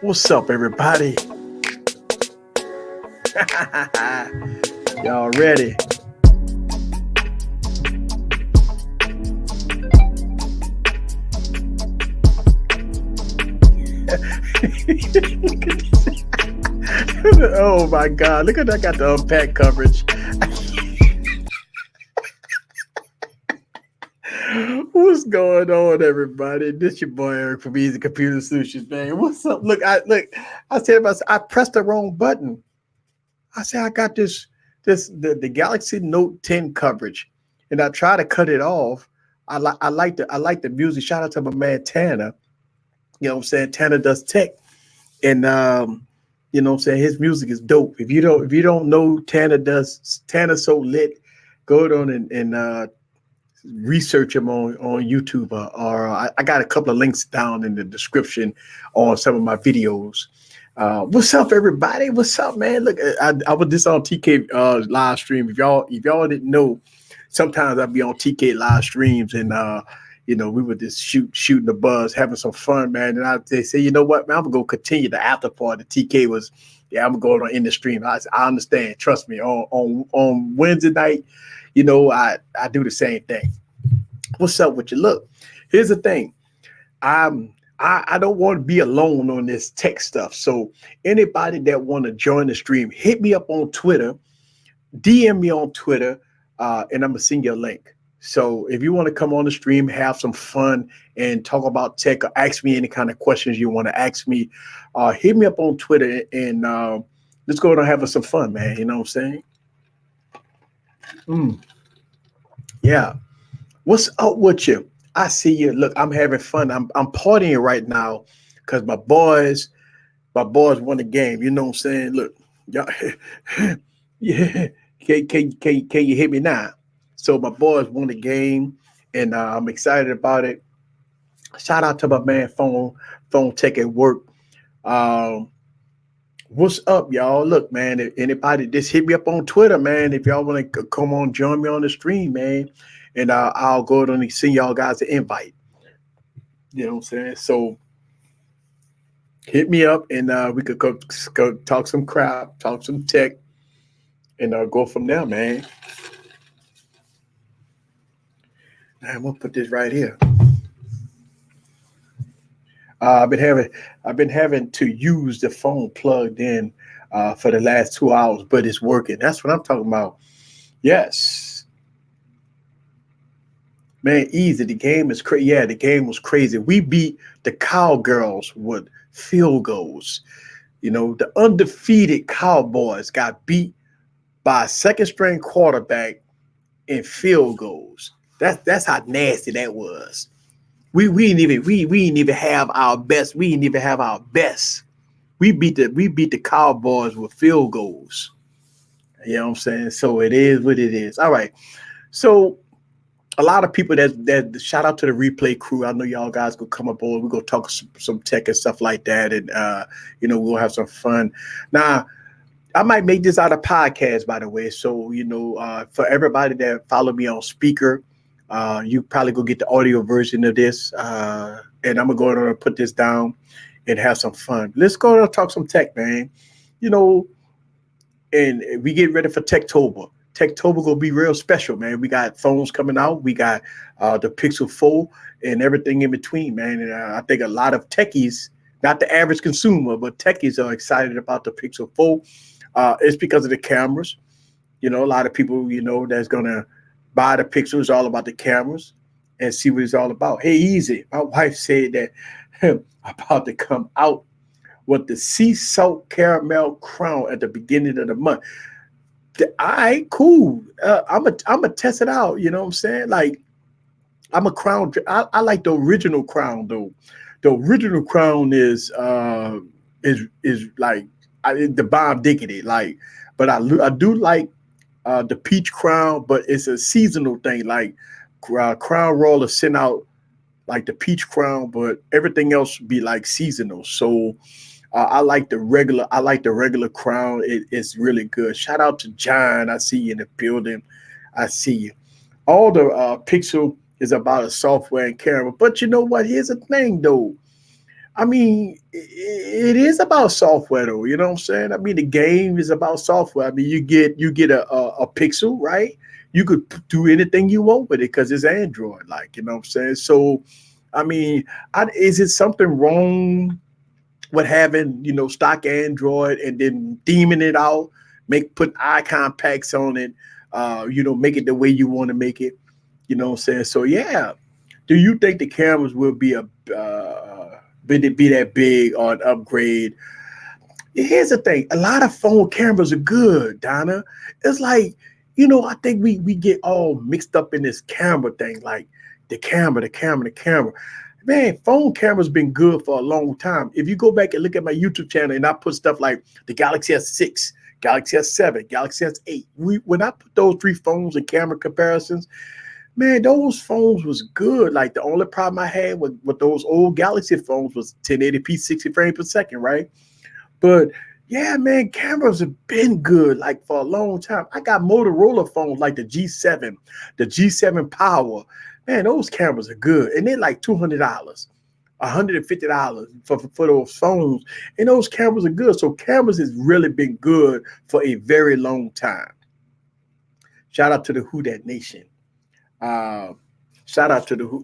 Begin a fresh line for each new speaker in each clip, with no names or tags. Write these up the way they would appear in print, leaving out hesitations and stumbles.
What's up, everybody? Y'all ready? Oh my God! Look at that! Got the unpack coverage. What's going on, everybody? This your boy Eric from Easy Computer Solutions, man. What's up? Look. I said about I pressed the wrong button. I said I got the Galaxy Note 10 coverage, and I try to cut it off. I like the music. Shout out to my man Tanner. You know what I'm saying? Tanner does tech, and you know what I'm saying, his music is dope. If you don't know Tanner so lit, go on and research him on YouTube, or I got a couple of links down in the description on some of my videos. What's up, everybody? What's up, man? Look, I was just on TK live stream. If y'all didn't know, sometimes I'll be on TK live streams, and we would just shooting the buzz, having some fun, man. And they say, you know what, man, I'm gonna go continue the after party. TK was, yeah, I'm gonna go on in the stream. I understand. Trust me. On Wednesday night, I do the same thing. What's up with you? Look, here's the thing. I don't want to be alone on this tech stuff. So anybody that want to join the stream, hit me up on Twitter, DM me on Twitter, and I'm gonna send you a link. So if you want to come on the stream, have some fun, and talk about tech, or ask me any kind of questions you want to ask me, hit me up on Twitter, and let's go and have some fun, man. You know what I'm saying? Mm, yeah. What's up with you? I see you. Look, I'm having fun. I'm partying right now because my boys won the game. You know what I'm saying? Look, y'all, yeah. Can you hear me now? So my boys won the game, and I'm excited about it. Shout out to my man Phone Tech at work. Um, what's up, y'all? Look, man. If anybody just hit me up on Twitter, man. If y'all want to come on, join me on the stream, man, and I'll go ahead and send y'all guys an invite. You know what I'm saying? So hit me up, and we could go talk some crap, talk some tech, and go from there, man. I'm gonna put this right here. I've been having to use the phone plugged in for the last 2 hours, but it's working. That's what I'm talking about. Yes, man, easy. The game is crazy. Yeah, the game was crazy. We beat the Cowgirls with field goals. The undefeated Cowboys got beat by a second string quarterback in field goals. That's how nasty that was. We didn't even have our best. We didn't even have our best. We beat the Cowboys with field goals. You know what I'm saying? So it is what it is. All right. So a lot of people that shout out to the replay crew. I know y'all guys go come aboard. We're gonna talk some tech and stuff like that, and we'll have some fun. Now, I might make this out of podcast, by the way. So, for everybody that follow me on speaker, you probably go get the audio version of this. And I'm going to go and put this down and have some fun. Let's go and talk some tech, man. You know, and we get ready for Techtober. Techtober gonna be real special, man. We got phones coming out. We got the Pixel 4 and everything in between, man. And I think a lot of techies, not the average consumer, but techies are excited about the Pixel 4. It's because of the cameras. A lot of people, that's gonna buy the Pixel is all about the cameras and see what it's all about. Hey, easy. My wife said that I'm about to come out with the sea salt caramel crown at the beginning of the month. All right, cool. I'm a test it out. You know what I'm saying? Like, I'm a crown. I like the original crown though. The original crown is like the bomb diggity. Like, but I do like the peach crown, but it's a seasonal thing. Like, Crown Roller sent out like the peach crown, but everything else be like seasonal. So I like the regular. I like the regular crown. It's really good. Shout out to John. I see you in the building. I see you. All the Pixel is about a software and camera. But you know what? Here's the thing, though. I mean, it is about software, though. You know what I'm saying? I mean, the game is about software. I mean, you get a Pixel, right? You could do anything you want with it because it's Android, like you know what I'm saying. So, I mean, is it something wrong with having stock Android and then theming it out, put icon packs on it, make it the way you want to make it. You know what I'm saying? So yeah, do you think the cameras will be be that big or an upgrade? Here's the thing: a lot of phone cameras are good, Donna. It's like I think we get all mixed up in this camera thing, like the camera, the camera, the camera. Man, phone cameras been good for a long time. If you go back and look at my YouTube channel, and I put stuff like the Galaxy S6, Galaxy S7, Galaxy S8. When I put those three phones in camera comparisons, man, those phones was good. Like the only problem I had with those old Galaxy phones was 1080p, 60 frames per second, right? But yeah, man, cameras have been good like for a long time. I got Motorola phones like the G7 Power. Man, those cameras are good, and they're like $200, $150 for those phones, and those cameras are good. So cameras has really been good for a very long time. Shout out to the Who That Nation. Uh, Shout out to the Who.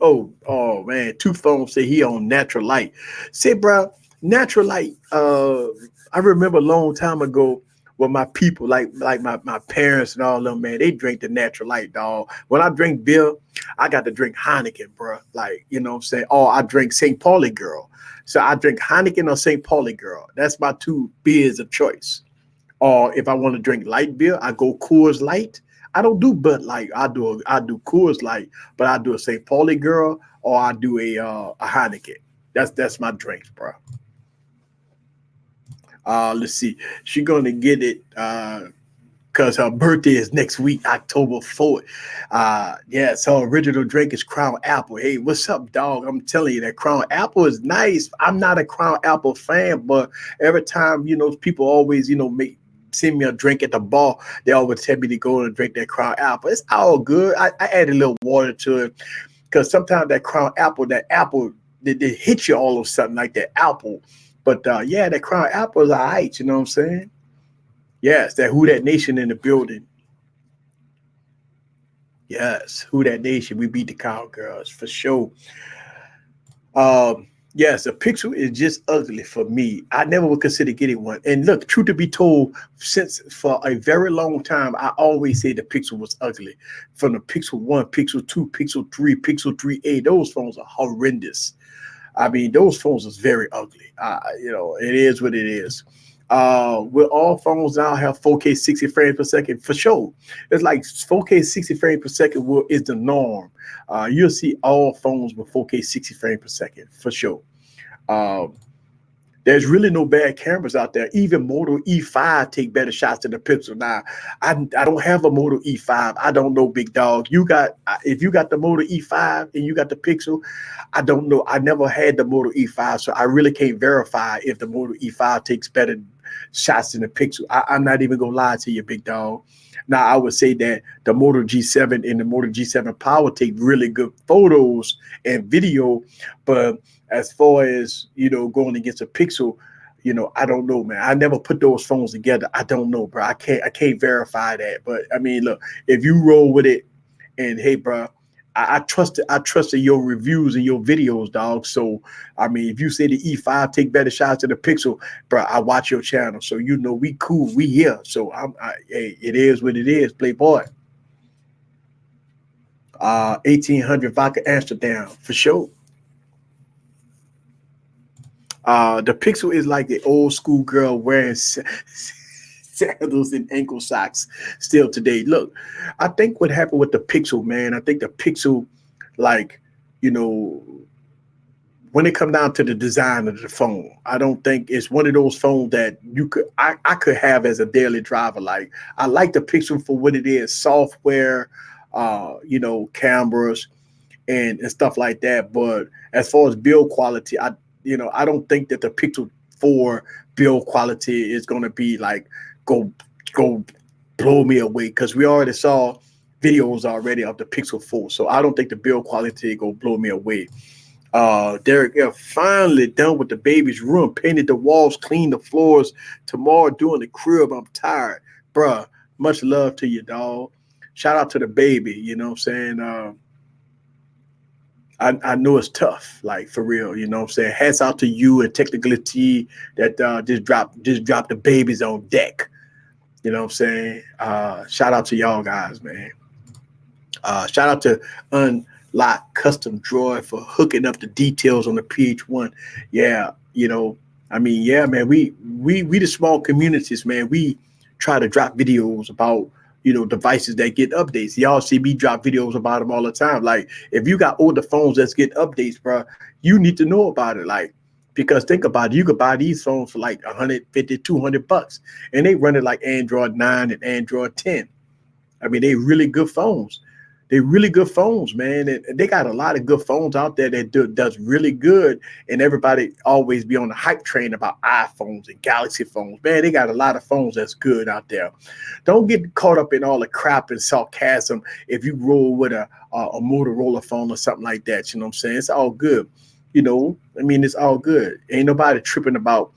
Oh man, two phones say he on natural light. Say, bro, natural light. I remember a long time ago with my people, like my parents and all them, man, they drink the natural light, dog. When I drink beer, I got to drink Heineken, bro. Like, you know what I'm saying? Or I drink St. Pauli Girl. So I drink Heineken or St. Pauli Girl. That's my two beers of choice. Or if I want to drink light beer, I go Coors Light. I don't do Bud Light. I do Coors Light, but I do a St. Pauli Girl or I do a Heineken. That's my drinks, bro. Let's see. She gonna get it because her birthday is next week, October 4th. Yeah, so original drink is Crown Apple. Hey, what's up, dog? I'm telling you that Crown Apple is nice. I'm not a Crown Apple fan, but every time, people always, make send me a drink at the bar, they always tell me to go and drink that Crown Apple. It's all good. I add a little water to it because sometimes that apple, they hit you all of something like that apple. But yeah, that Crown Apple is all right. You know what I'm saying? Yes, that Who That Nation in the building. Yes, Who That Nation. We beat the Cowgirls for sure. Yes, a Pixel is just ugly for me. I never would consider getting one. And look, truth to be told, since for a very long time, I always say the Pixel was ugly. From the Pixel 1, Pixel 2, Pixel 3, Pixel 3a, those phones are horrendous. I mean, those phones is very ugly. It is what it is. Will all phones now have 4K 60 frames per second? For sure. It's like 4K 60 frames per second is the norm. You'll see all phones with 4K 60 frames per second for sure. Um, there's really no bad cameras out there. Even Moto E5 take better shots than the Pixel. Now, I don't have a Moto E5. I don't know, big dog. If you got the Moto E5 and you got the Pixel, I don't know. I never had the Moto E5, so I really can't verify if the Moto E5 takes better shots than the Pixel. I'm not even gonna lie to you, big dog. Now, I would say that the Moto G7 and the Moto G7 Power take really good photos and video, but as far as going against a Pixel, I don't know, man. I never put those phones together. I don't know, bro. I can't verify that. But I mean, look, if you roll with it, and hey, bro, I trusted your reviews and your videos, dog. So I mean, if you say the E5 take better shots than the Pixel, bro, I watch your channel, so we cool, we here. So hey, it is what it is, Playboy. 1800 Vodka Amsterdam for sure. The Pixel is like the old school girl wearing sandals and ankle socks still today. Look, I think what happened with the Pixel, man, I think the Pixel, like, you know, when it come down to the design of the phone, I don't think it's one of those phones that I could have as a daily driver. Like I like the Pixel for what it is, software, cameras and stuff like that. But as far as build quality, I don't think that the Pixel 4 build quality is going to be like go go blow me away because we already saw videos already of the Pixel 4. So I don't think the build quality go blow me away. They're finally done with the baby's room, painted the walls, cleaned the floors. Tomorrow doing the crib. I'm tired, bruh. Much love to you, dog. Shout out to the baby. You know what I'm saying? I know it's tough, like for real. You know what I'm saying? Hats out to you and Technical T that just dropped the babies on deck. You know what I'm saying? Shout out to y'all guys, man. Shout out to Unlock Custom Droid for hooking up the details on the PH1. Yeah, I mean, yeah, man, we the small communities, man. We try to drop videos about devices that get updates. Y'all see me drop videos about them all the time. Like if you got older phones that's get updates, bro, you need to know about it. Like because think about it, you could buy these phones for like 150, $200, and they run it like Android 9 and Android 10. I mean, they really good phones. They really good phones, man. And they got a lot of good phones out there that does really good. And everybody always be on the hype train about iPhones and Galaxy phones. Man, they got a lot of phones that's good out there. Don't get caught up in all the crap and sarcasm if you roll with a Motorola phone or something like that. You know what I'm saying? It's all good. I mean, it's all good. Ain't nobody tripping about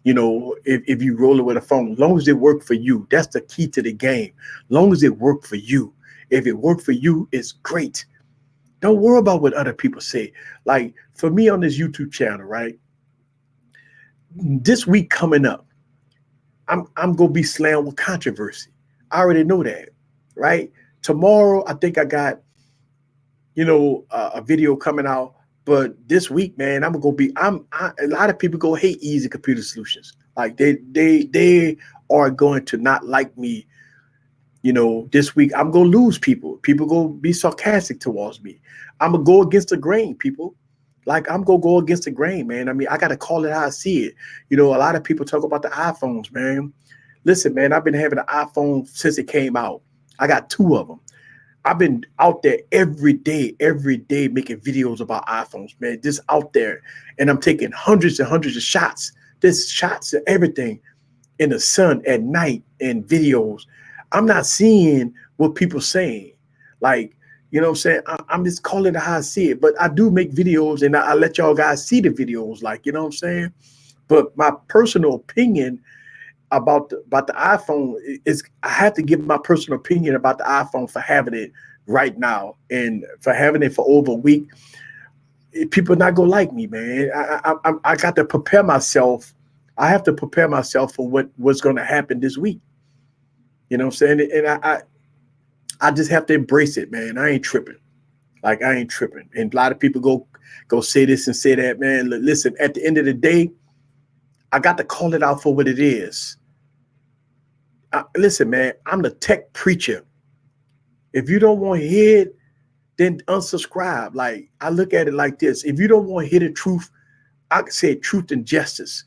if you roll it with a phone, as long as it work for you. That's the key to the game. Long as it work for you. If it worked for you, it's great. Don't worry about what other people say. Like for me on this YouTube channel, right? This week coming up, I'm gonna be slammed with controversy. I already know that, right? Tomorrow, I think I got a video coming out. But this week, man, I'm gonna be. A lot of people go hate Easy Computer Solutions. Like they are going to not like me. This week I'm gonna lose people. People gonna be sarcastic towards me. I'm gonna go against the grain, people. Like I'm gonna go against the grain, man. I mean, I gotta call it how I see it. A lot of people talk about the iPhones, man. Listen, man, I've been having an iPhone since it came out. I got two of them. I've been out there every day making videos about iPhones, man. Just out there. And I'm taking hundreds and hundreds of shots. There's shots of everything in the sun at night and videos. I'm not seeing what people saying. Like, you know what I'm saying? I'm just calling it how I see it. But I do make videos and I let y'all guys see the videos, like, you know what I'm saying? But my personal opinion about the iPhone is I have to give my personal opinion about the iPhone for having it right now and for having it for over a week. People are not gonna like me, man. I got to prepare myself. I have to prepare myself for what's gonna happen this week. You know what I'm saying? And I just have to embrace it, man. I ain't tripping. Like I ain't tripping. And a lot of people go say this and say that, man. Listen, at the end of the day, I got to call it out for what it is. Listen, man, I'm the tech preacher. If you don't want to hear it, then unsubscribe. Like I look at it like this. If you don't want to hear the truth, I can say truth and justice.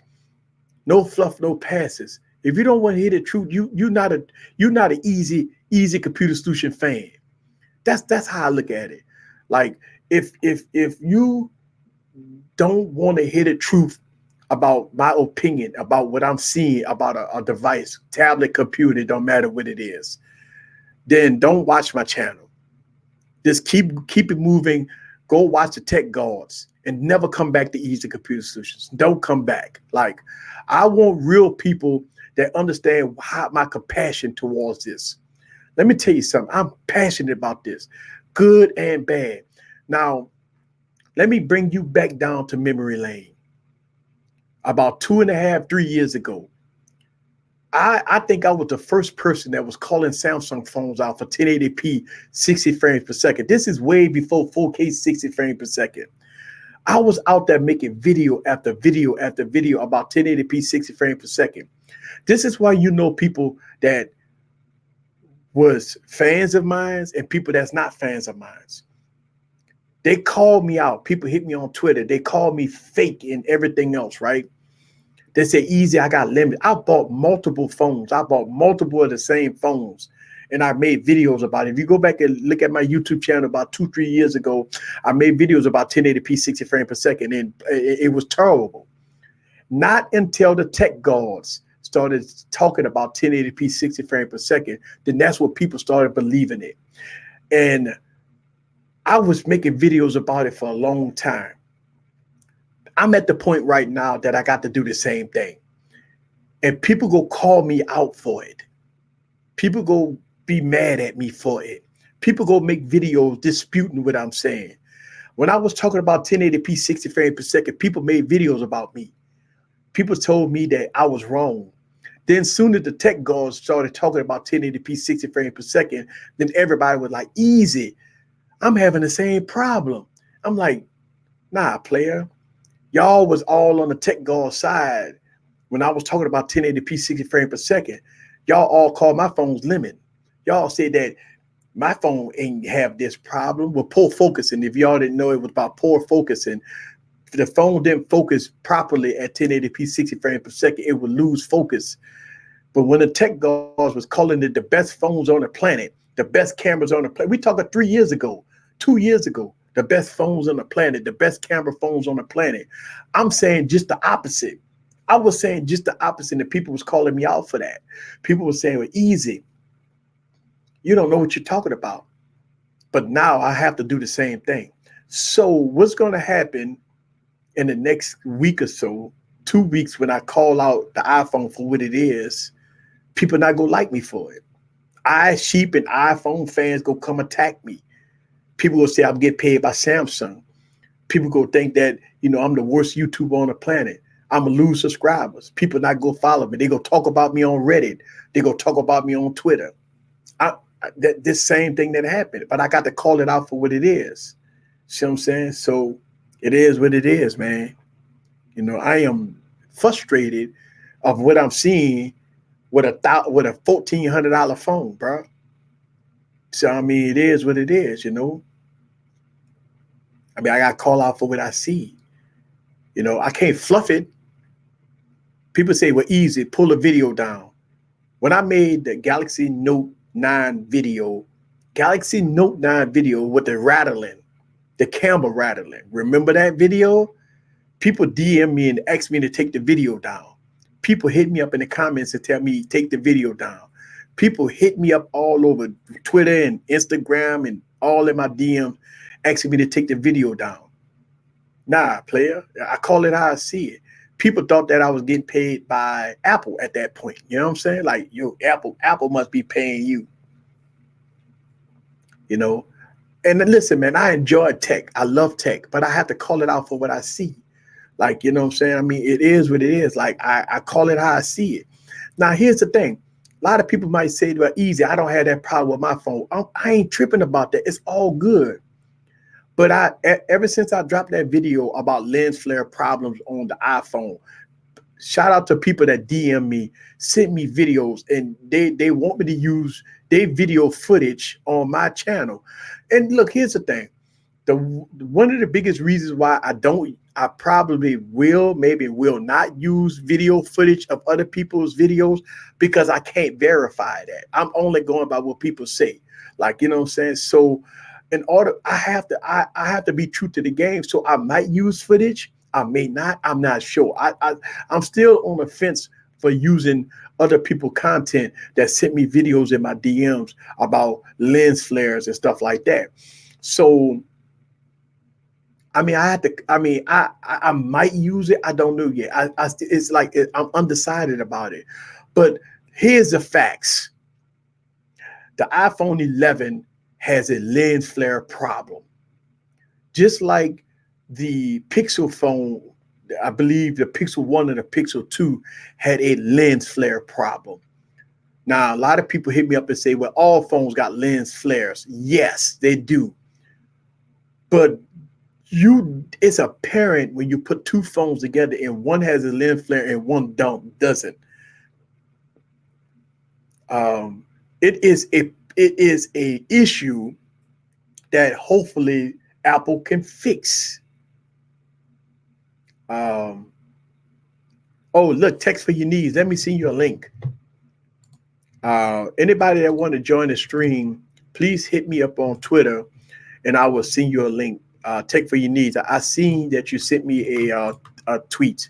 No fluff, no passes. If you don't want to hear the truth, you're not an easy computer solution fan. That's how I look at it. Like if you don't want to hear the truth about my opinion about what I'm seeing about a device, tablet, computer, it don't matter what it is, then don't watch my channel. Just keep it moving. Go watch the Tech Gods and never come back to Easy Computer Solutions. Don't come back. Like I want real people that understand my compassion towards this. Let me tell you something. I'm passionate about this, good and bad. Now, let me bring you back down to memory lane. About 2.5, 3 years ago, I think I was the first person that was calling Samsung phones out for 1080p, 60 frames per second. This is way before 4K, 60 frames per second. I was out there making video after video after video about 1080p, 60 frames per second. This is why people that was fans of mine and people that's not fans of mine. They called me out. People hit me on Twitter. They called me fake and everything else, right? They say, Easy, I got limited. I bought multiple phones. I bought multiple of the same phones. And I made videos about it. If you go back and look at my YouTube channel about 2-3 years ago, I made videos about 1080p, 60 frames per second. And it was terrible. Not until the Tech Gods started talking about 1080p, 60 frames per second, then that's what people started believing it. And I was making videos about it for a long time. I'm at the point right now that I got to do the same thing. And people go call me out for it. People go be mad at me for it. People go make videos disputing what I'm saying. When I was talking about 1080p 60 frames per second, people made videos about me. People told me that I was wrong. Then soon as the tech gods started talking about 1080p 60 frames per second, then everybody was like, easy. I'm having the same problem. I'm like, nah, player. Y'all was all on the tech god side when I was talking about 1080p 60 frames per second. Y'all all called my phone's limit. Y'all said that my phone ain't have this problem with poor focusing. If y'all didn't know, it was about poor focusing. If the phone didn't focus properly at 1080p 60 frames per second, it would lose focus. But when the tech gods was calling it the best phones on the planet, the best cameras on the planet, we talking 3 years ago, 2 years ago, the best phones on the planet, the best camera phones on the planet. I'm saying just the opposite. I was saying just the opposite, and people was calling me out for that. People were saying, well, easy. You don't know what you're talking about. But now I have to do the same thing. So what's going to happen in the next week or so, 2 weeks, when I call out the iPhone for what it is, people not going to like me for it. Sheep and iPhone fans go come attack me. People will say I'm getting paid by Samsung. People go think that, I'm the worst YouTuber on the planet. I'm going to lose subscribers. People not go follow me. They go talk about me on Reddit. They go talk about me on Twitter. This same thing that happened, but I got to call it out for what it is. See what I'm saying? So it is what it is, man. I am frustrated of what I'm seeing with a $1,400 phone, bro. So I mean, it is what it is. I got to call out for what I see. I can't fluff it. People say, well, easy, pull a video down. When I made the Galaxy Note 9 video with the rattling, the camera rattling. Remember that video? People DM me and ask me to take the video down. People hit me up in the comments and tell me take the video down. People hit me up all over Twitter and Instagram and all in my DMs asking me to take the video down. Nah, player. I call it how I see it. People thought that I was getting paid by Apple at that point. You know what I'm saying? Like, Apple must be paying you. And then listen, man, I enjoy tech. I love tech, but I have to call it out for what I see. Like, you know what I'm saying? I mean, it is what it is. Like, I call it how I see it. Now, here's the thing. A lot of people might say, well, easy, I don't have that problem with my phone. I ain't tripping about that. It's all good. But ever since I dropped that video about lens flare problems on the iPhone, shout out to people that DM me, send me videos, and they want me to use their video footage on my channel. And look, here's the thing. One of the biggest reasons why I probably maybe will not use video footage of other people's videos, because I can't verify that. I'm only going by what people say. Like, you know what I'm saying? So in order, I have to be true to the game. So I might use footage. I may not. I'm not sure. I'm still on the fence for using other people's content that sent me videos in my DMs about lens flares and stuff like that. So, I mean, I might use it. I don't know yet. It's like I'm undecided about it. But here's the facts. The iPhone 11 has a lens flare problem. Just like the Pixel phone, I believe the Pixel 1 and the Pixel 2 had a lens flare problem. Now, a lot of people hit me up and say, well, all phones got lens flares. Yes, they do. But it's apparent when you put two phones together and one has a lens flare and one doesn't. It is a issue that hopefully Apple can fix. Oh, look, text for your needs. Let me send you a link. Anybody that want to join the stream, please hit me up on Twitter and I will send you a link. Tech for your needs. I seen that you sent me a tweet.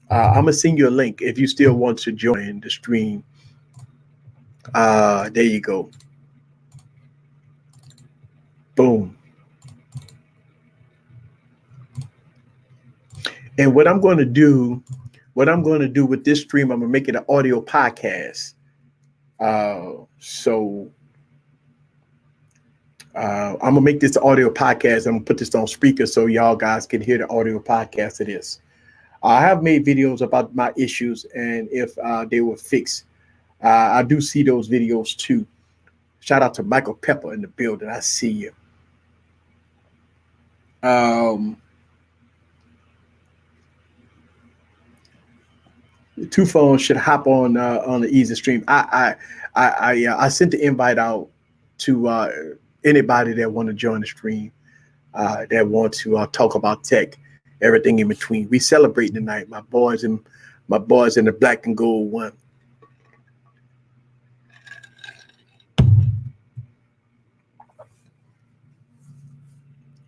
I'm gonna send you a link if you still want to join the stream. There you go. Boom. And what I'm going to do with this stream, I'm going to make it an audio podcast. So I'm gonna make this audio podcast. I'm gonna put this on speaker so y'all guys can hear the audio podcast of this. I have made videos about my issues and if they were fixed. I do see those videos too. Shout out to Michael Pepper in the building. I see you. Two phones should hop on the easy stream. I sent the invite out to anybody that want to join the stream, that want to talk about tech, everything in between. We celebrate tonight, my boys in the black and gold one.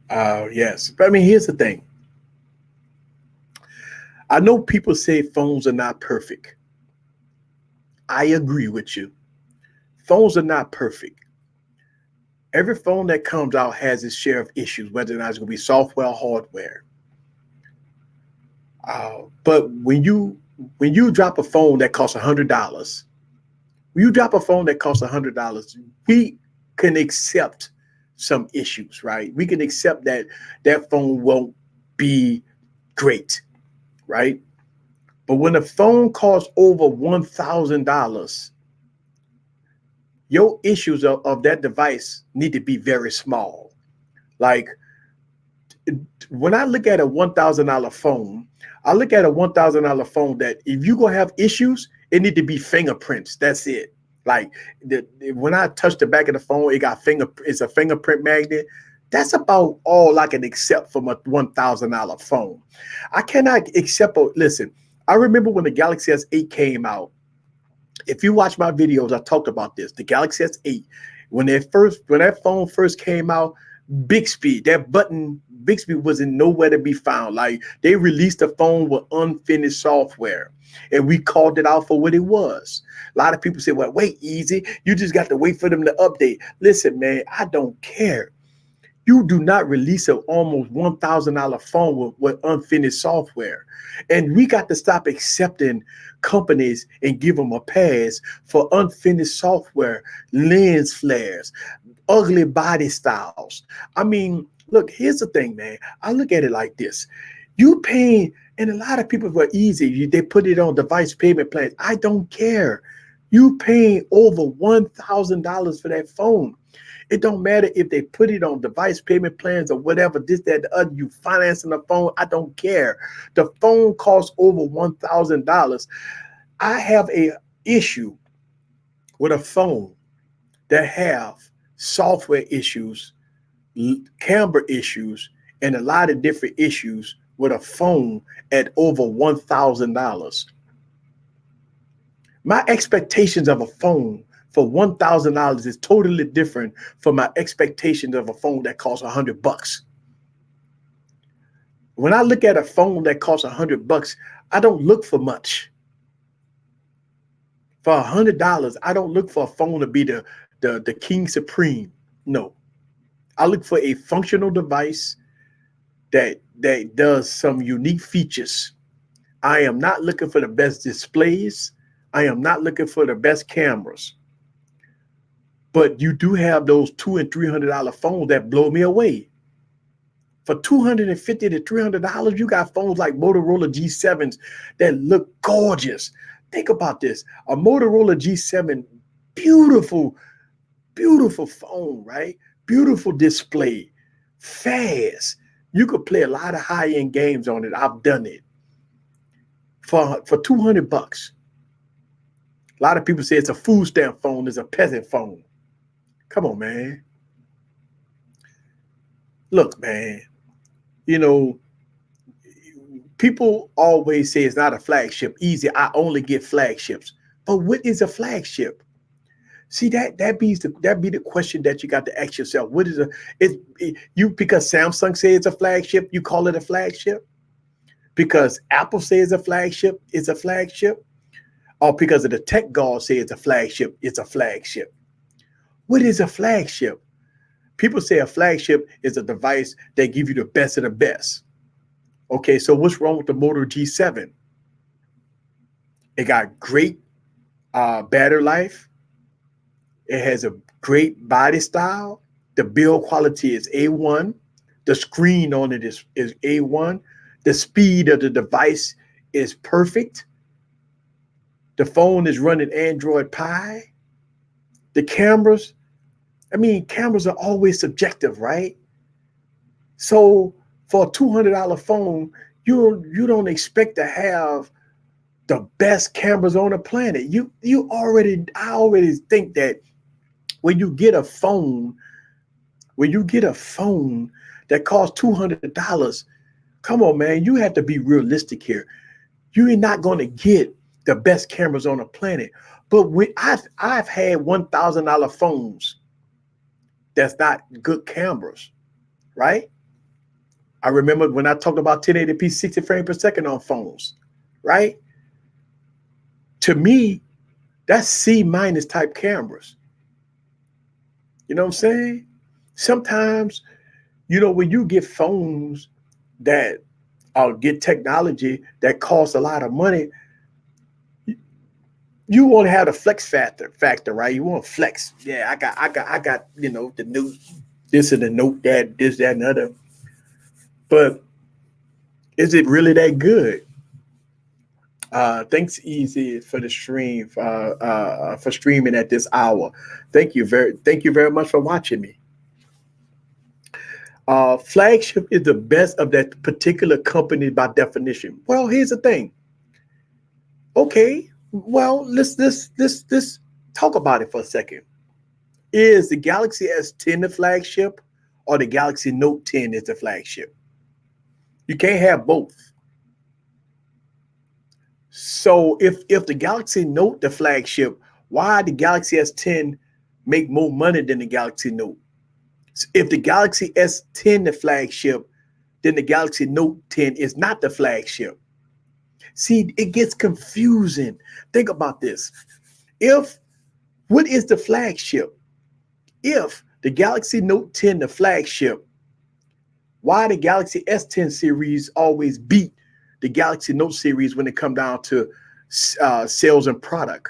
Yes, but I mean, here's the thing. I know people say phones are not perfect. I agree with you. Phones are not perfect. Every phone that comes out has its share of issues, whether or not it's going to be software or hardware. But when you drop a phone that costs $100, we can accept some issues, right? We can accept that phone won't be great, right? But when a phone costs over $1,000, your issues of that device need to be very small. Like when I look at a $1,000 phone, I look at a $1,000 phone that if you gonna have issues, it need to be fingerprints. That's it. Like when I touch the back of the phone, it's a fingerprint magnet. That's about all I can accept from a $1,000 phone. I cannot accept. Listen, I remember when the Galaxy S8 came out. If you watch my videos, I talked about this. The Galaxy S8, when that phone first came out, Bixby wasn't nowhere to be found. Like they released a phone with unfinished software, and we called it out for what it was. A lot of people say, "Well, wait, easy. You just got to wait for them to update." Listen, man, I don't care. You do not release an almost $1,000 phone with unfinished software. And we got to stop accepting companies and give them a pass for unfinished software, lens flares, ugly body styles. I mean, look, here's the thing, man. I look at it like this. You paying, and a lot of people were easy. They put it on device payment plans. I don't care. You paying over $1,000 for that phone. It don't matter if they put it on device payment plans or whatever, this, that, the other, you financing the phone. I don't care. The phone costs over $1,000. I have a issue with a phone that have software issues, camera issues, and a lot of different issues with a phone at over $1,000. My expectations of a phone for $1,000 is totally different from my expectations of a phone that costs $100. When I look at a phone that costs $100, I don't look for much. For $100, I don't look for a phone to be the king supreme. No, I look for a functional device that does some unique features. I am not looking for the best displays. I am not looking for the best cameras. But you do have those $200 and $300 phones that blow me away. For $250 to $300, you got phones like Motorola G7s that look gorgeous. Think about this. A Motorola G7, beautiful, beautiful phone, right? Beautiful display, fast. You could play a lot of high-end games on it. I've done it. For $200. A lot of people say it's a food stamp phone, it's a peasant phone. Come on, man. Look, man, you know, people always say it's not a flagship. Easy, I only get flagships. But what is a flagship? See, that be the question that you got to ask yourself. What is because Samsung says it's a flagship, you call it a flagship? Because Apple says a flagship, it's a flagship? Or because of the tech gods say it's a flagship, it's a flagship? What is a flagship? People say a flagship is a device that gives you the best of the best. Okay, so what's wrong with the Moto G7? It got great battery life. It has a great body style. The build quality is A1. The screen on it is A1. The speed of the device is perfect. The phone is running Android Pie. The cameras, I mean, cameras are always subjective, right? So for a $200 phone, you don't expect to have the best cameras on the planet. I already think that when you get a phone, when you get a phone that costs $200, come on, man, you have to be realistic here. You're not going to get the best cameras on the planet. But I've had $1,000 phones that's not good cameras, right? I remember when I talked about 1080p 60 frames per second on phones, right? To me, that's C minus type cameras. You know what I'm saying? Sometimes, when you get phones that get technology that costs a lot of money, you want to have the flex factor, right? You want to flex. Yeah, I got, the new this and the note that, this, that, and other. But is it really that good? Thanks, Easy, for the stream, for streaming at this hour. Thank you very much for watching me. Flagship is the best of that particular company by definition. Well, here's the thing. Okay, well, let's talk about it for a second. Is the Galaxy S10 the flagship, or the Galaxy Note 10 is the flagship? You can't have both. So if the Galaxy Note the flagship, why the Galaxy S10 make more money than the Galaxy Note? If the Galaxy S10 the flagship, then the Galaxy Note 10 is not the flagship. See, it gets confusing. Think about this. What is the flagship? If the Galaxy Note 10 the flagship, why the Galaxy S10 series always beat the Galaxy Note series when it come down to sales and product?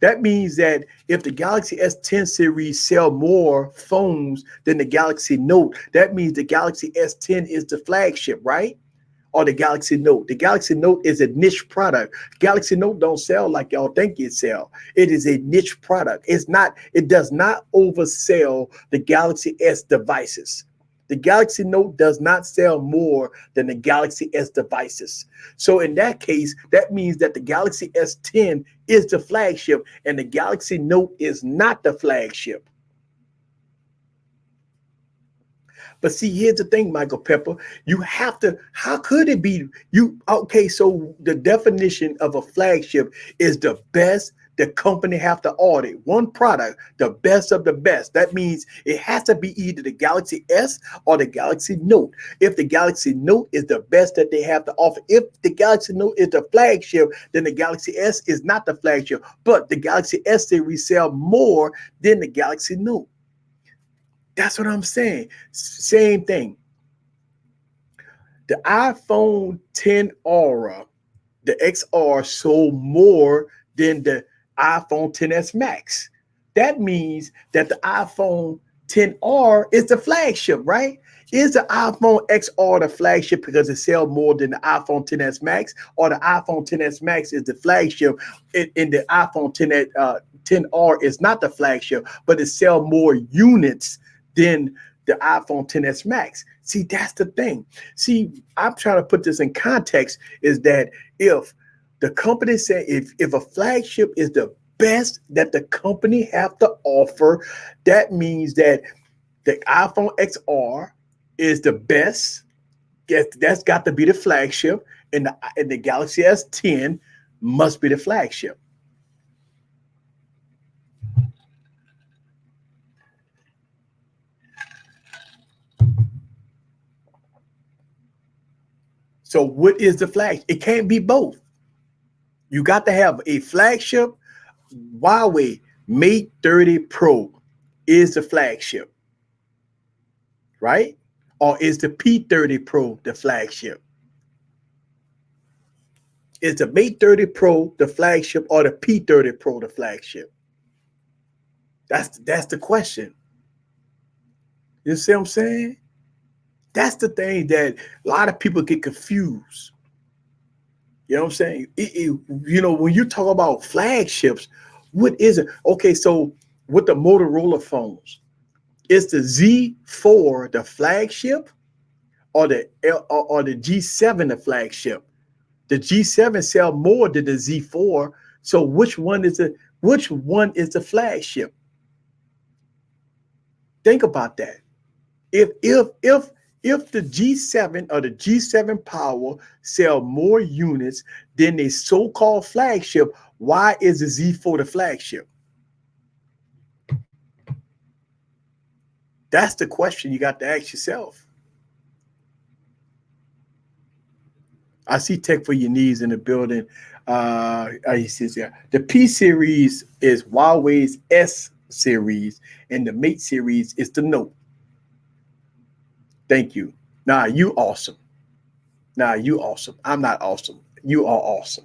That means that if the Galaxy S10 series sell more phones than the Galaxy Note, that means the Galaxy S10 is the flagship, right? Or the Galaxy Note. The Galaxy Note is a niche product. Galaxy Note don't sell like y'all think it sell. It is a niche product. It does not oversell the Galaxy S devices. The Galaxy Note does not sell more than the Galaxy S devices. So in that case, that means that the Galaxy S10 is the flagship and the Galaxy Note is not the flagship. But see, here's the thing, Michael Pepper. You have to, how could it be? Okay, so the definition of a flagship is the best the company have to audit. One product, the best of the best. That means it has to be either the Galaxy S or the Galaxy Note. If the Galaxy Note is the best that they have to offer, if the Galaxy Note is the flagship, then the Galaxy S is not the flagship. But the Galaxy S series sell more than the Galaxy Note. That's what I'm saying. Same thing. The iPhone 10 Aura, the XR, sold more than the iPhone 10s Max. That means that the iPhone 10R is the flagship, right? Is the iPhone XR the flagship because it sells more than the iPhone 10s Max, or the iPhone 10s Max is the flagship and the iPhone 10R is not the flagship, but it sells more units than the iPhone 10s Max? See, that's the thing. See, I'm trying to put this in context, is that if the company say if a flagship is the best that the company have to offer, that means that the iPhone XR is the best. That's got to be the flagship, and the Galaxy S10 must be the flagship. So what is the flag? It can't be both. You got to have a flagship. Huawei Mate 30 Pro is the flagship, right? Or is the P30 Pro the flagship? Is the Mate 30 Pro the flagship or the P30 Pro the flagship? That's the question. You see what I'm saying? That's the thing that a lot of people get confused. You know what I'm saying? When you talk about flagships, what is it? Okay, so with the Motorola phones, is the Z4 the flagship or the G7 the flagship? The G7 sell more than the Z4. So which one is the flagship? Think about that. If the G7 or the G7 Power sell more units than a so-called flagship, why is the Z4 the flagship? That's the question you got to ask yourself. I see Tech for Your Needs in the building. He says, yeah, the P series is Huawei's S series, and the Mate series is the Note. Thank you. Nah, you awesome. I'm not awesome. You are awesome.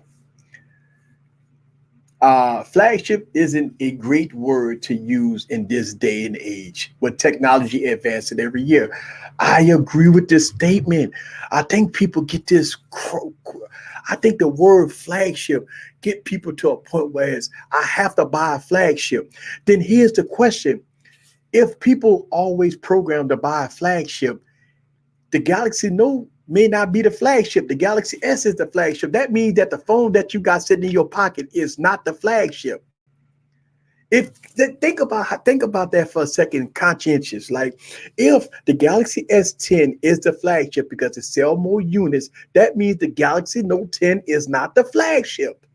Flagship isn't a great word to use in this day and age with technology advancing every year. I agree with this statement. I think people get this. I think the word flagship get people to a point where it's, I have to buy a flagship. Then here's the question. If people always program to buy a flagship, the Galaxy Note may not be the flagship. The Galaxy S is the flagship. That means that the phone that you got sitting in your pocket is not the flagship. Think about that for a second, conscientious. Like, if the Galaxy S10 is the flagship because it sells more units, that means the Galaxy Note 10 is not the flagship.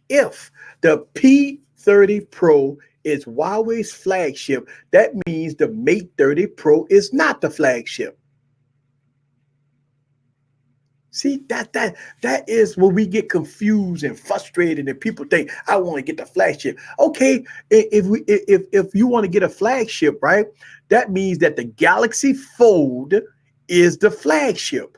If the P30 Pro is Huawei's flagship, that means the Mate 30 Pro is not the flagship. See, that is where we get confused and frustrated, and people think, I want to get the flagship. Okay, if you want to get a flagship, right, that means that the Galaxy Fold is the flagship.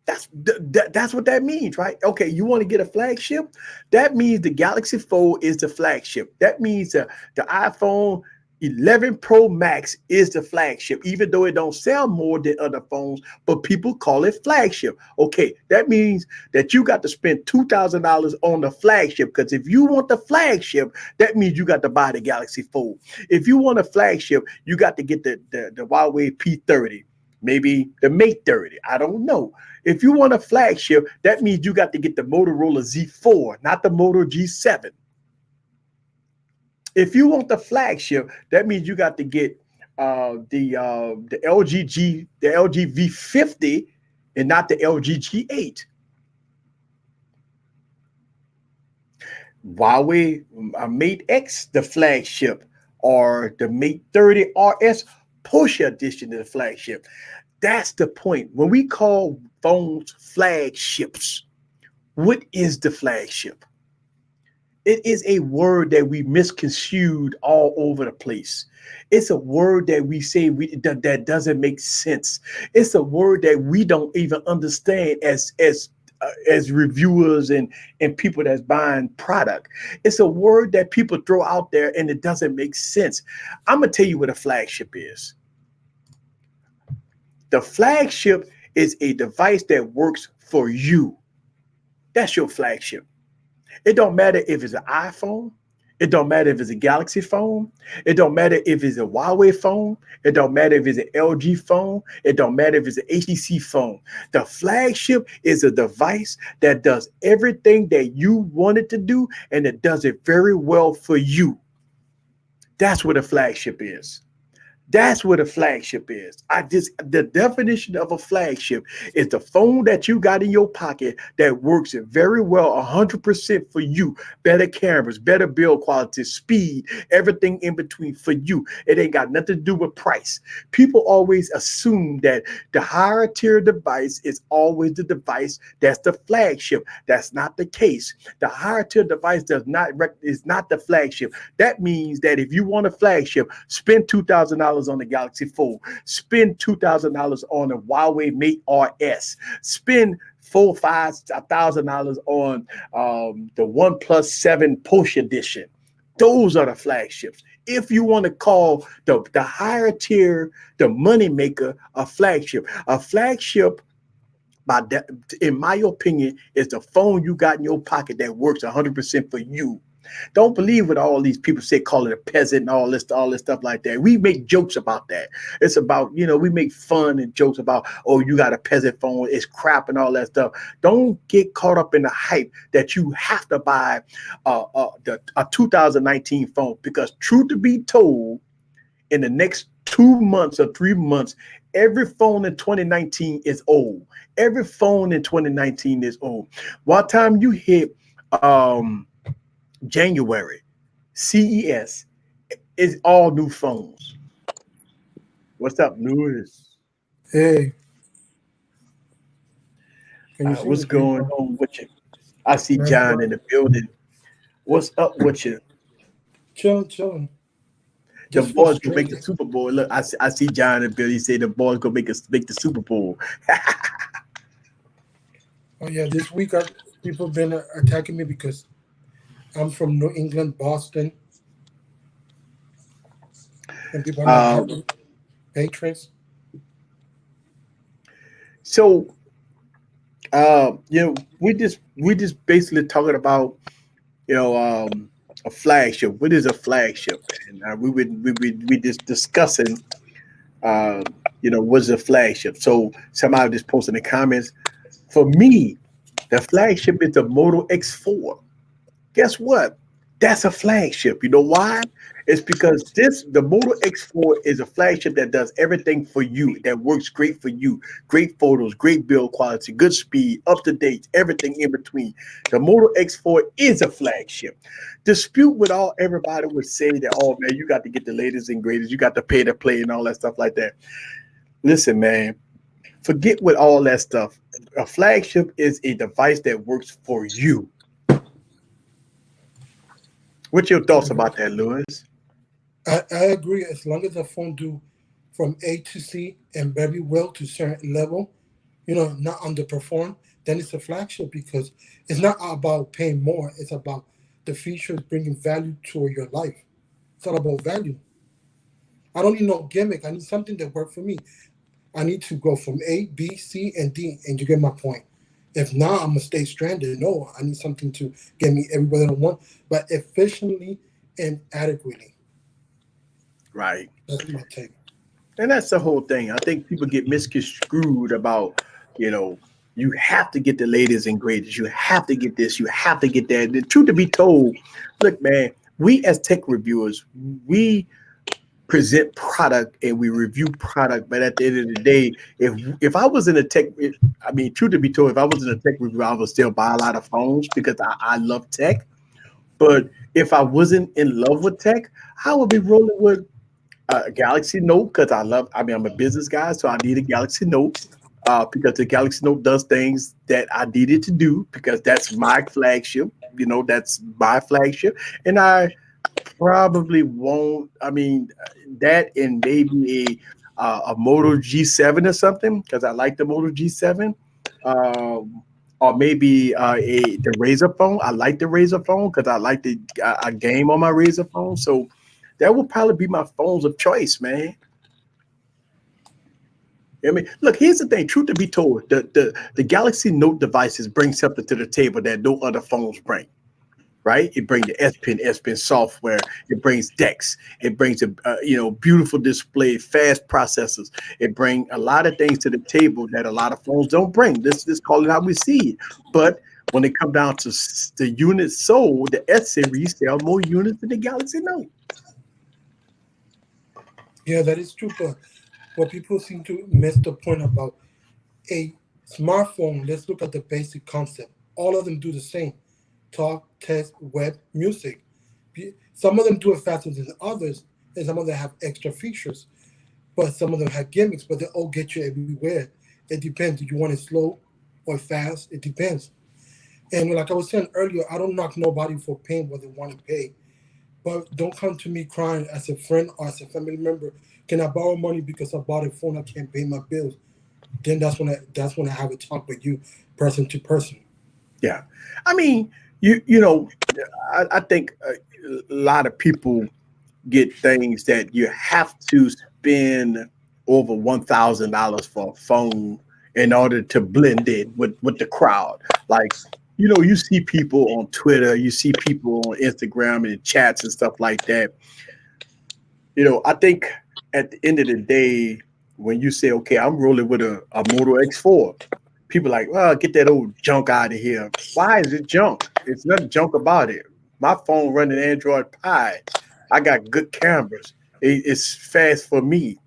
That's what that means, right? Okay, you want to get a flagship? That means the Galaxy Fold is the flagship. That means the iPhone 11 Pro Max is the flagship, even though it don't sell more than other phones, but people call it flagship. Okay, that means that you got to spend $2,000 on the flagship, because if you want the flagship, that means you got to buy the Galaxy Fold. If you want a flagship, you got to get the Huawei P30, maybe the Mate 30. I don't know. If you want a flagship, that means you got to get the Motorola Z4, not the Moto G7. If you want the flagship, that means you got to get the LG V50 and not the LG G8. Huawei Mate X, the flagship, or the Mate 30 RS Porsche edition of the flagship. That's the point. When we call phones flagships, what is the flagship? It is a word that we misconstrued all over the place. It's a word that we say that doesn't make sense. It's a word that we don't even understand as reviewers and people that's buying product. It's a word that people throw out there and it doesn't make sense. I'm gonna tell you what a flagship is. The flagship is a device that works for you. That's your flagship. It don't matter if it's an iPhone. It don't matter if it's a Galaxy phone. It don't matter if it's a Huawei phone. It don't matter if it's an LG phone. It don't matter if it's an HTC phone. The flagship is a device that does everything that you want it to do, and it does it very well for you. That's what a flagship is. That's what a flagship is. The definition of a flagship is the phone that you got in your pocket that works very well 100% for you. Better cameras, better build quality, speed, everything in between for you. It ain't got nothing to do with price. People always assume that the higher tier device is always the device that's the flagship. That's not the case. The higher tier device is not the flagship. That means that if you want a flagship, spend $2,000 on the Galaxy Fold, spend $2,000 on the Huawei Mate RS, spend $4,000-5,000 on the OnePlus 7 Porsche Edition. Those are the flagships. If you want to call the higher tier, the money maker, a flagship in my opinion, is the phone you got in your pocket that works 100% for you. Don't believe what all these people say, call it a peasant and all this stuff like that. We make jokes about that. It's about, we make fun and jokes about, oh, you got a peasant phone, it's crap and all that stuff. Don't get caught up in the hype that you have to buy a 2019 phone, because truth to be told, in the next 2 months or 3 months, every phone in 2019 is old. Every phone in 2019 is old. By the time you hit January, CES is all new phones. What's up, Lewis?
Hey, can you see
What's
the green
going
bar?
on with you? I see
Right,
John in the building. What's up with you?
chilling, chilling.
The
Just
boys gonna make the
frustrated.
Super Bowl. Look, I see John in the building. He said the boys gonna make the Super Bowl.
Oh yeah, this week people have been attacking me because I'm from New England, Boston, and people are not
Um,
happy. Patriots.
so we just basically talking about you know a flagship. What is a flagship? And we just discussing what's a flagship. So somebody just posted in the comments. For me, the flagship is the Moto X4. Guess what? That's a flagship. You know why? It's because the Moto X4 is a flagship that does everything for you, that works great for you. Great photos, great build quality, good speed, up to date, everything in between. The Moto X4 is a flagship. Dispute with all everybody would say that, oh man, you got to get the latest and greatest, you got to pay to play and all that stuff like that. Listen, man, forget with all that stuff. A flagship is a device that works for you. What's your
I
thoughts
agree.
about that, Lewis?
I agree. As long as the phone do from A to C and very well to certain level, not underperform, then it's a flagship because it's not about paying more. It's about the features bringing value to your life. It's all about value. I don't need no gimmick. I need something that works for me. I need to go from A, B, C, and D, and you get my point. If not, I'm gonna stay stranded. No, I need something to get me everywhere that I want, but efficiently and adequately.
Right.
That's my take.
And that's the whole thing. I think people get misconstrued about, you know, you have to get the latest and greatest. You have to get this. You have to get that. The truth to be told, look, man, we as tech reviewers, we present product and we review product. But at the end of the day, if I was in a tech, I mean, truth to be told, if I was in a tech review, I would still buy a lot of phones because I love tech. But if I wasn't in love with tech, I would be rolling with Galaxy Note because I mean, I'm a business guy, so I need a Galaxy Note because the Galaxy Note does things that I needed to do because that's my flagship. That's my flagship. And I probably won't, I mean, that and maybe a Moto G7 or something because I like the Moto G7. Or maybe the Razer phone. I like the Razer phone because I like a game on my Razer phone. So that would probably be my phones of choice, man. I mean, look, here's the thing. Truth to be told, the Galaxy Note devices bring something to the table that no other phones bring. Right? It brings the S Pen software. It brings DeX. It brings a beautiful display, fast processors. It brings a lot of things to the table that a lot of phones don't bring. This call it how we see it. But when it comes down to the units sold, the S series sell more units than the Galaxy Note.
Yeah, that is true. But what people seem to miss the point about a smartphone, let's look at the basic concept. All of them do the same: talk, text, web, music. Some of them do it faster than others, and some of them have extra features. But some of them have gimmicks, but they all get you everywhere. It depends. Do you want it slow or fast? It depends. And like I was saying earlier, I don't knock nobody for paying what they want to pay. But don't come to me crying as a friend or as a family member. Can I borrow money because I bought a phone? I can't pay my bills. Then that's when I have a talk with you, person to person.
Yeah, I mean, you know, I think a lot of people get things that you have to spend over $1,000 for a phone in order to blend in with the crowd. Like, you see people on Twitter, you see people on Instagram and chats and stuff like that. I think at the end of the day, when you say, okay, I'm rolling with a Moto X4, people like, well, get that old junk out of here. Why is it junk? It's nothing junk about it. My phone running Android Pie. I got good cameras. It's fast for me.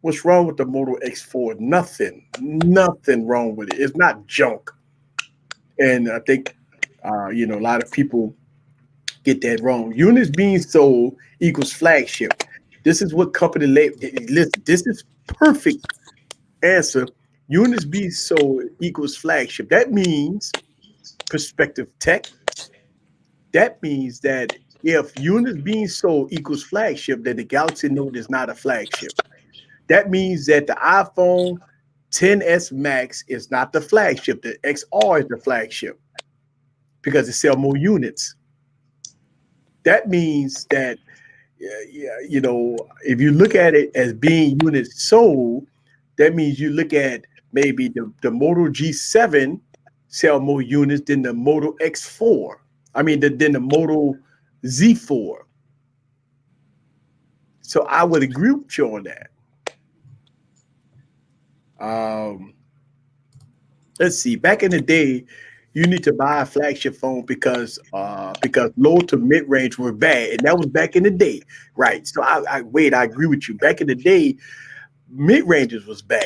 What's wrong with the Moto X4? Nothing. Nothing wrong with it. It's not junk. And I think, a lot of people get that wrong. Units being sold equals flagship. This is what listen, this is perfect answer. Units being sold equals flagship. That means perspective tech. That means that if units being sold equals flagship, then the Galaxy Note is not a flagship. That means that the iPhone 10s Max is not the flagship. The XR is the flagship because it sell more units. That means that, yeah, if you look at it as being units sold, that means you look at maybe the Moto G7 sell more units than the Moto X4. I mean, than the Moto Z4. So I would agree with you on that. Um, let's see. Back in the day, you need to buy a flagship phone because low to mid range were bad, and that was back in the day, right? So I agree with you. Back in the day, mid ranges was bad.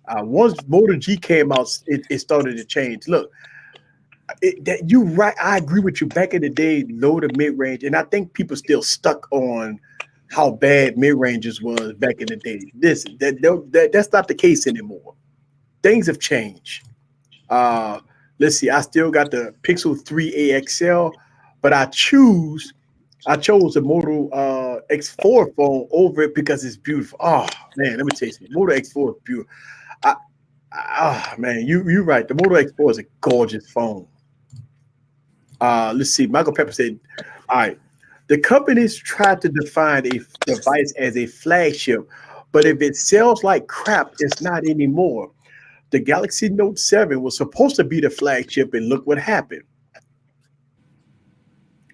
Once Moto G came out, it started to change. Look, that you right. I agree with you. Back in the day, low to mid range, and I think people still stuck on how bad mid ranges was back in the day. That's not the case anymore. Things have changed. Uh, let's see. I still got the Pixel 3a XL, but I chose the Moto X4 phone over it because it's beautiful. Oh man, let me tell you something. Moto X4 is beautiful. I, man, you right. The Moto X4 is a gorgeous phone. Let's see. Michael Pepper said, "All right, the companies try to define a device as a flagship, but if it sells like crap, it's not anymore. The Galaxy Note 7 was supposed to be the flagship, and look what happened.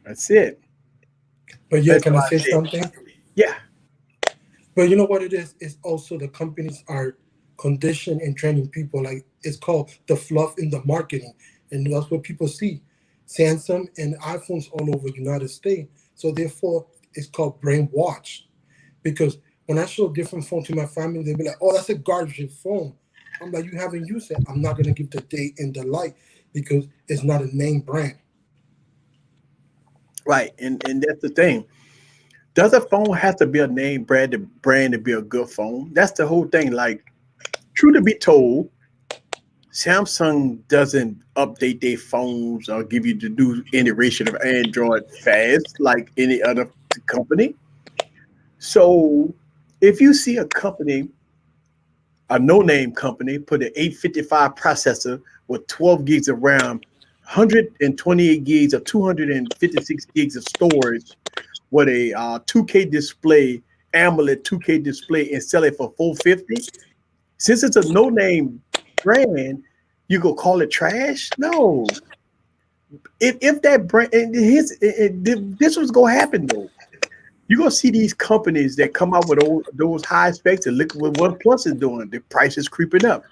That's it.
But yeah,
That's
can I
why I
say
said,
something?
yeah,
But you know what it is? It's also the companies are conditioning and training people. Like it's called the fluff in the marketing, and that's what people see. Samsung and iPhones all over United States. So therefore, it's called brainwash. Because when I show different phone to my family, they'll be like, "Oh, that's a garbage phone." I'm like, "You haven't used it. I'm not gonna give the day and the light because it's not a name brand."
right. And that's the thing. Does a phone have to be a name brand to be a good phone? That's the whole thing. Like, true to be told, Samsung doesn't update their phones or give you the new iteration of Android fast like any other company. So if you see a no-name company, put an 855 processor with 12 gigs of RAM, 128 gigs or 256 gigs of storage with a 2K display, AMOLED 2K display, and sell it for 450. Since it's a no-name brand, you go call it trash? No. If that brand, and this was gonna happen though. You're gonna see these companies that come out with those high specs and look what OnePlus is doing. The price is creeping up.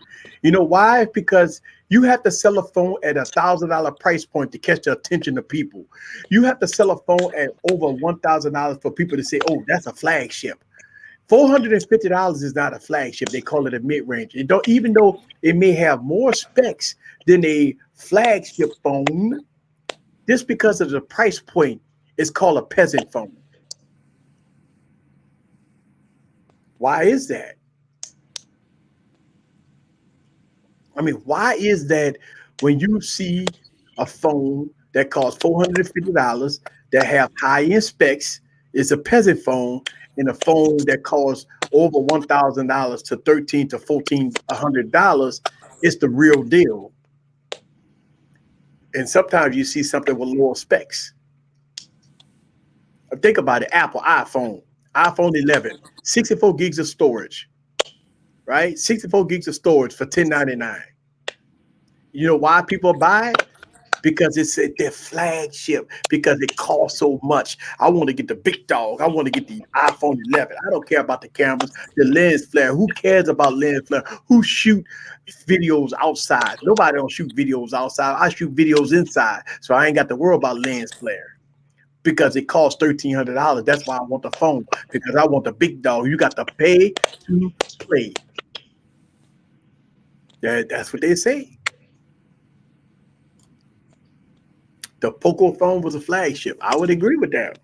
You know why? Because you have to sell a phone at $1,000 price point to catch the attention of people. You have to sell a phone at over $1,000 for people to say, "Oh, that's a flagship." $450 is not a flagship. They call it a mid-range. It don't, even though it may have more specs than a flagship phone, just because of the price point, it's called a peasant phone. Why is that? I mean, why is that when you see a phone that costs $450 that have high-end specs, it's a peasant phone, and a phone that costs over $1,000 to $1,300 to $1,400, it's the real deal. And sometimes you see something with lower specs. Think about it. Apple iPhone 11, 64 gigs of storage, right? 64 gigs of storage for $10.99. You know why people buy it? Because it's their flagship, because it costs so much. I want to get the big dog. I want to get the iPhone 11. I don't care about the cameras, the lens flare. Who cares about lens flare? Who shoot videos outside? Nobody don't shoot videos outside. I shoot videos inside, so I ain't got to worry about lens flare because it costs $1,300. That's why I want the phone, because I want the big dog. You got to pay to play. That's what they say. The Poco phone was a flagship. I would agree with that.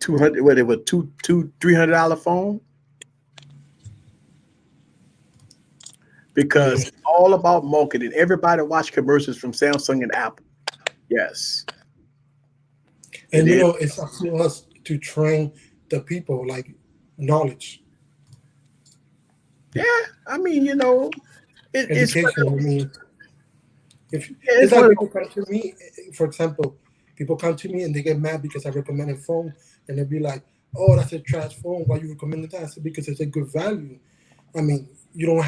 200, what it was, $300 phone, because it's all about marketing. Everybody watch commercials from Samsung and Apple. Yes,
And it's up to us to train the people, like knowledge,
yeah. I mean, it's
education. I mean, if
it's
it's like
one of
people come to me, for example, people come to me and they get mad because I recommend a phone, and they'll be like, "Oh, that's a trash phone. Why you recommend that?" I said, because it's a good value. I mean, you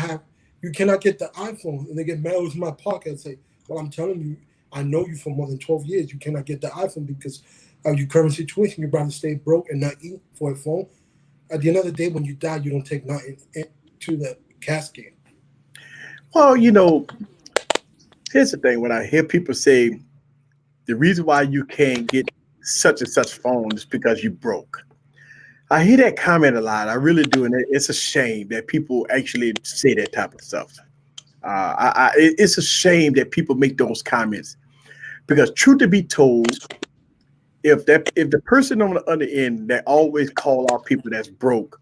cannot get the iPhone, and they get mad with my pocket and say, "Well, I'm telling you, I know you for more than 12 years. You cannot get the iPhone because of your current situation. You'd rather stay broke and not eat for a phone. At the end of the day, when you die, you don't take nothing to the casket."
well, here's the thing. When I hear people say the reason why you can't get such and such phone is because you broke. I hear that comment a lot. I really do, and it's a shame that people actually say that type of stuff. It's a shame that people make those comments, because truth to be told, if the person on the other end that always call out people that's broke,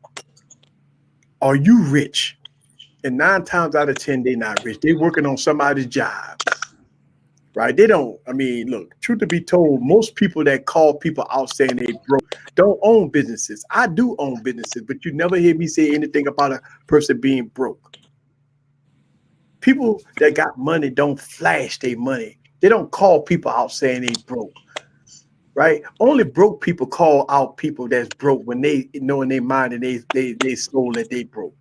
are you rich? And 9 times out of 10, they're not rich. They're working on somebody's job, right? They don't. I mean, look. Truth to be told, most people that call people out saying they broke don't own businesses. I do own businesses, but you never hear me say anything about a person being broke. People that got money don't flash their money. They don't call people out saying they broke, right? Only broke people call out people that's broke when they know in their mind and they soul that they broke.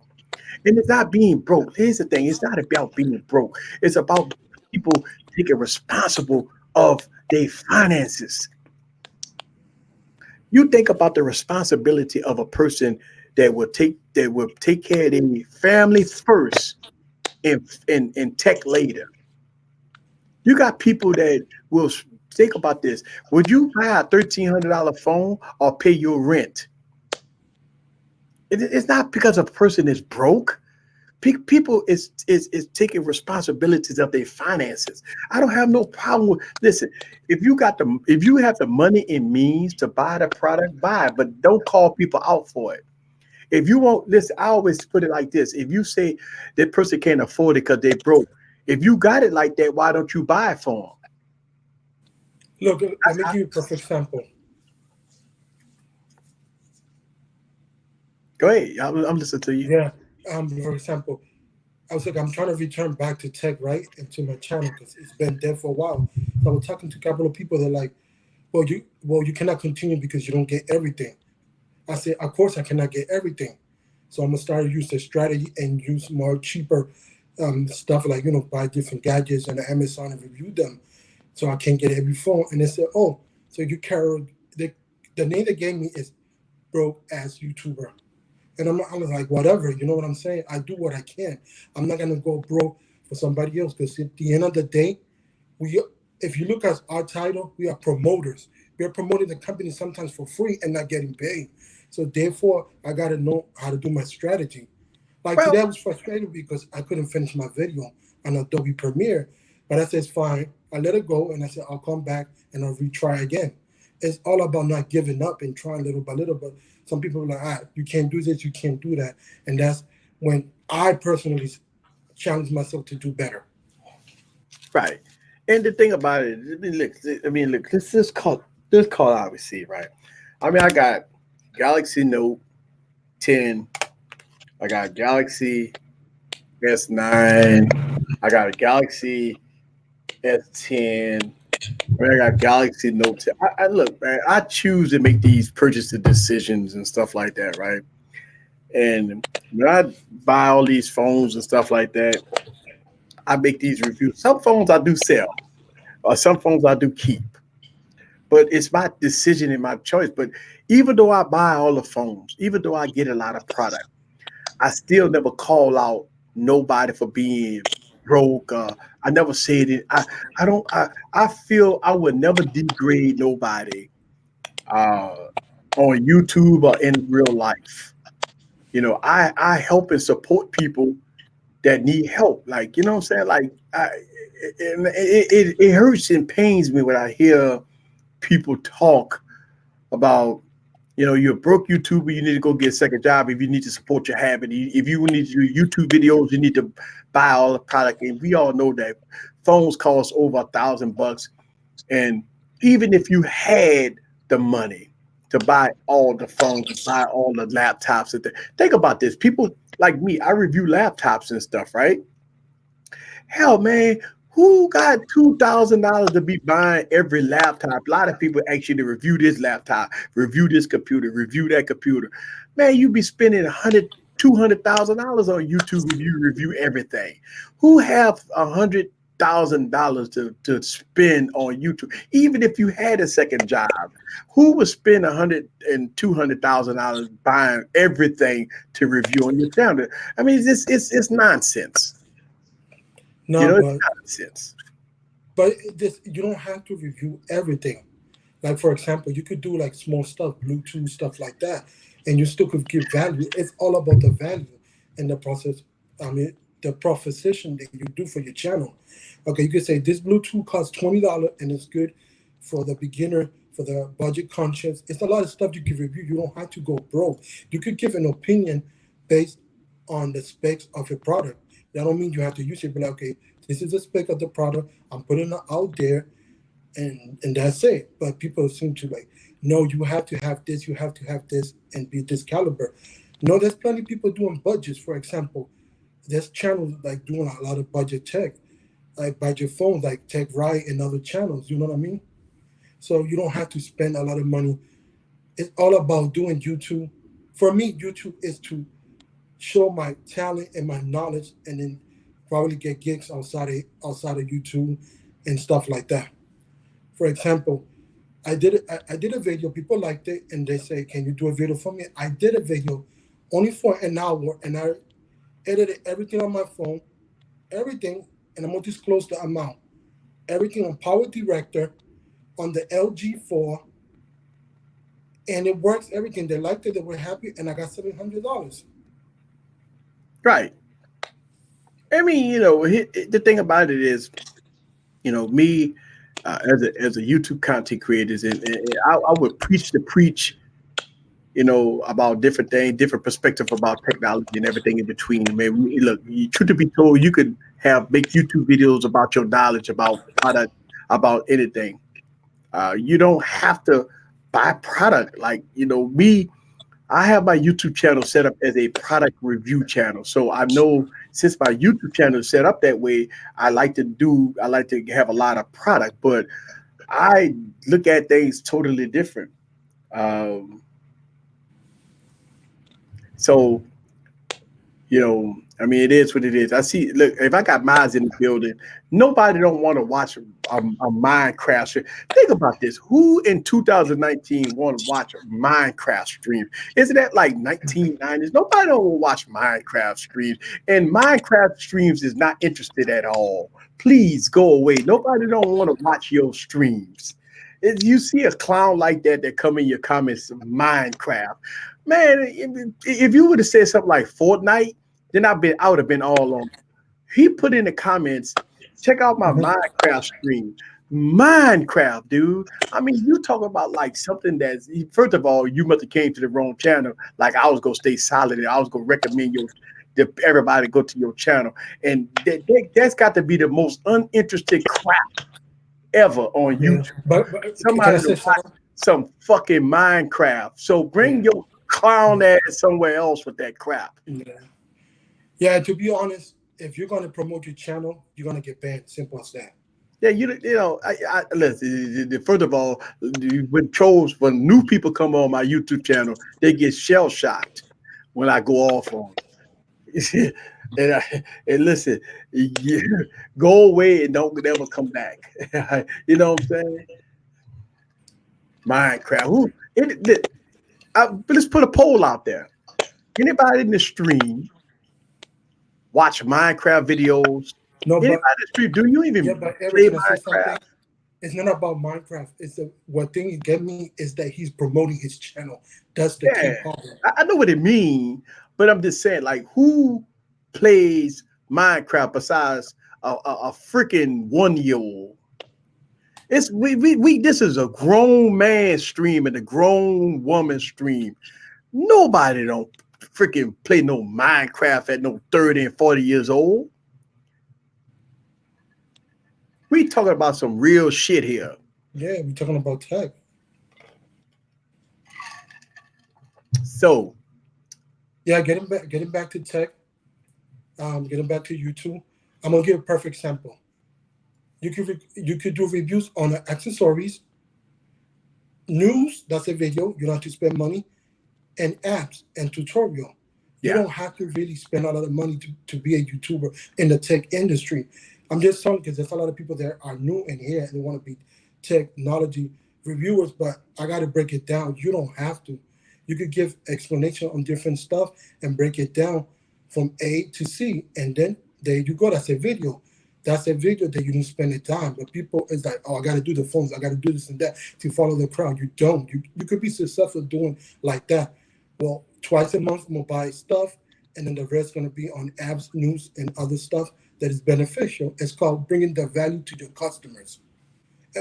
And it's not being broke. Here's the thing: it's not about being broke. It's about people taking responsible of their finances. You think about the responsibility of a person that will take care of their family first and tech later. You got people that will think about this. Would you buy a $1,300 phone or pay your rent? It's not because a person is broke. People is taking responsibilities of their finances. I don't have no problem with, listen. If you have the money and means to buy the product, buy it, but don't call people out for it. If you won't listen, I always put it like this: if you say that person can't afford it because they broke, if you got it like that, why don't you buy it for them?
Look, let me give you a perfect example.
Go ahead. I'm listening to you.
Yeah. For example, I was like, I'm trying to return back to tech, right, into my channel because it's been there for a while. So I was talking to a couple of people. They're like, "Well, you cannot continue because you don't get everything." I said, "Of course, I cannot get everything. So I'm gonna start to use the strategy and use more cheaper stuff, like buy different gadgets on Amazon and review them, so I can get every phone." And they said, "Oh, so you carry the name they gave me is broke ass YouTuber." And I was like, whatever, you know what I'm saying? I do what I can. I'm not gonna go broke for somebody else, because at the end of the day, we if you look at our title, we are promoters. We are promoting the company sometimes for free and not getting paid. So therefore, I got to know how to do my strategy. Like
Well,
today, I was frustrated because I couldn't finish my video on Adobe Premiere. But I said, fine. I let it go, and I said, I'll come back and I'll retry again. It's all about not giving up and trying little by little. But some people are like, you can't do this, you can't do that. And that's when I personally challenge myself to do better.
right. And the thing about it, look, this call I receive, right? I mean, I got Galaxy Note 10, I got Galaxy S9, I got a Galaxy S10, I got Galaxy Note 10. I look, man, I choose to make these purchasing decisions and stuff like that, right? And when I buy all these phones and stuff like that, I make these reviews. Some phones I do sell, or some phones I do keep. But it's my decision and my choice. But even though I buy all the phones, even though I get a lot of product, I still never call out nobody for being broke. I never said it. I don't. I feel I would never degrade nobody uh, on YouTube or in real life. I help and support people that need help. Like, you know what I'm saying? Like, it hurts and pains me when I hear people talk about, you're a broke YouTuber, you need to go get a second job if you need to support your habit. If you need to do YouTube videos, you need to buy all the product. And we all know that phones cost over $1,000. And even if you had the money to buy all the phones, to buy all the laptops, think about this. People like me, I review laptops and stuff, right? Hell, man, who got $2,000 to be buying every laptop? A lot of people actually review this laptop, review this computer, review that computer. Man, you be spending $200,000 on YouTube if you review everything. Who have $100,000 to spend on YouTube? Even if you had a second job, who would spend $100,000 and $200,000 buying everything to review on your channel? I mean, it's nonsense.
No,
It's
but
nonsense.
this you don't have to review everything. Like for example, you could do like small stuff, Bluetooth stuff like that, and you still could give value. It's all about the value and the process. I mean, the proposition that you do for your channel. Okay, you could say this Bluetooth costs $20 and it's good for the beginner, for the budget conscious. It's a lot of stuff you can review. You don't have to go broke. You could give an opinion based on the specs of your product. That don't mean you have to use it. But like, okay, this is the spec of the product. I'm putting it out there and that's it. But people seem to like, no, you have to have this, you have to have this, and be this caliber. No, there's plenty of people doing budgets. For example, there's channels like doing a lot of budget tech, like budget phones, like Tech Right and other channels. You know what I mean? So you don't have to spend a lot of money. It's all about doing YouTube. For me, YouTube is to show my talent and my knowledge, and then probably get gigs outside of YouTube and stuff like that. For example, I did a video. People liked it, and they say, "Can you do a video for me?" I did a video only for an hour, and I edited everything on my phone, everything, and I'm gonna disclose the amount. Everything on Power Director on the LG4, and it works. Everything they liked it, they were happy, and I got $700.
Right. I mean, the thing about it is, me as a YouTube content creator, and I would preach, about different things, different perspective about technology and everything in between. Man, look, truth to be told, you could make YouTube videos about your knowledge about product, about anything. You don't have to buy product. Like, me, I have my YouTube channel set up as a product review channel. So I know, since my YouTube channel is set up that way, I like to have a lot of product, but I look at things totally different. Um, so I mean, it is what it is. I see. Look, if I got Miles in the building, nobody don't want to watch a Minecraft stream. Think about this: who in 2019 want to watch a Minecraft stream? Isn't that like 1990s? Nobody don't want to watch Minecraft streams, and Minecraft streams is not interested at all. Please go away. Nobody don't want to watch your streams. If you see a clown like that come in your comments, Minecraft. Man, if you would have said something like Fortnite, then I would have been all on. He put in the comments, check out my
Mhm.
Minecraft stream. Minecraft, dude. I mean, you talk about like something that's first of all, you must have came to the wrong channel. Like I was gonna stay solid and I was gonna recommend everybody go to your channel. And that's got to be the most uninterested crap ever on
Yeah,
YouTube.
but can
Somebody
I
to
say
watch
something?
some fucking Minecraft. So bring
Yeah,
your clown
yeah,
ass somewhere else with that crap.
yeah. Yeah, to be honest, if you're gonna promote your channel, you're gonna get banned. Simple as that.
Yeah, you know, I listen. First of all, when trolls, when new people come on my YouTube channel, they get shell shocked when I go off on them. And listen, you, go away and don't ever come back. You know what I'm saying? Minecraft. Let's put a poll out there. Anybody in the stream watch Minecraft videos?
No,
Anybody
but
in the stream? Do you
yeah,
even
but Eric,
play
can I say
Minecraft?
something? It's not about Minecraft. It's the what thing you get me is that he's promoting his channel. That's the key
Yeah,
part.
I know what it means, but I'm just saying, like, who plays Minecraft besides a freaking 1 year old? It's we. This is a grown man stream and a grown woman stream. Nobody don't freaking play no Minecraft at no 30 and 40 years old. We talking about some real shit here.
Yeah, we're talking about tech.
So
Yeah, getting back to tech. Getting back to YouTube. I'm gonna give a perfect sample. You could do reviews on accessories, news. That's a video. You don't have to spend money, and apps and tutorial. You
yeah,
don't have to really spend a lot of money to be a YouTuber in the tech industry. I'm just telling because there's a lot of people that are new in here and they want to be technology reviewers, but I got to break it down. You don't have to. You could give explanation on different stuff and break it down from A to C, and then there you go. That's a video. That's a video that you didn't spend the time. But people is like, oh, I got to do the phones. I got to do this and that to follow the crowd. You don't. You could be successful doing like that. Well, twice a month, I'm gonna buy stuff, and then the rest gonna be on apps, news, and other stuff that is beneficial. It's called bringing the value to your customers.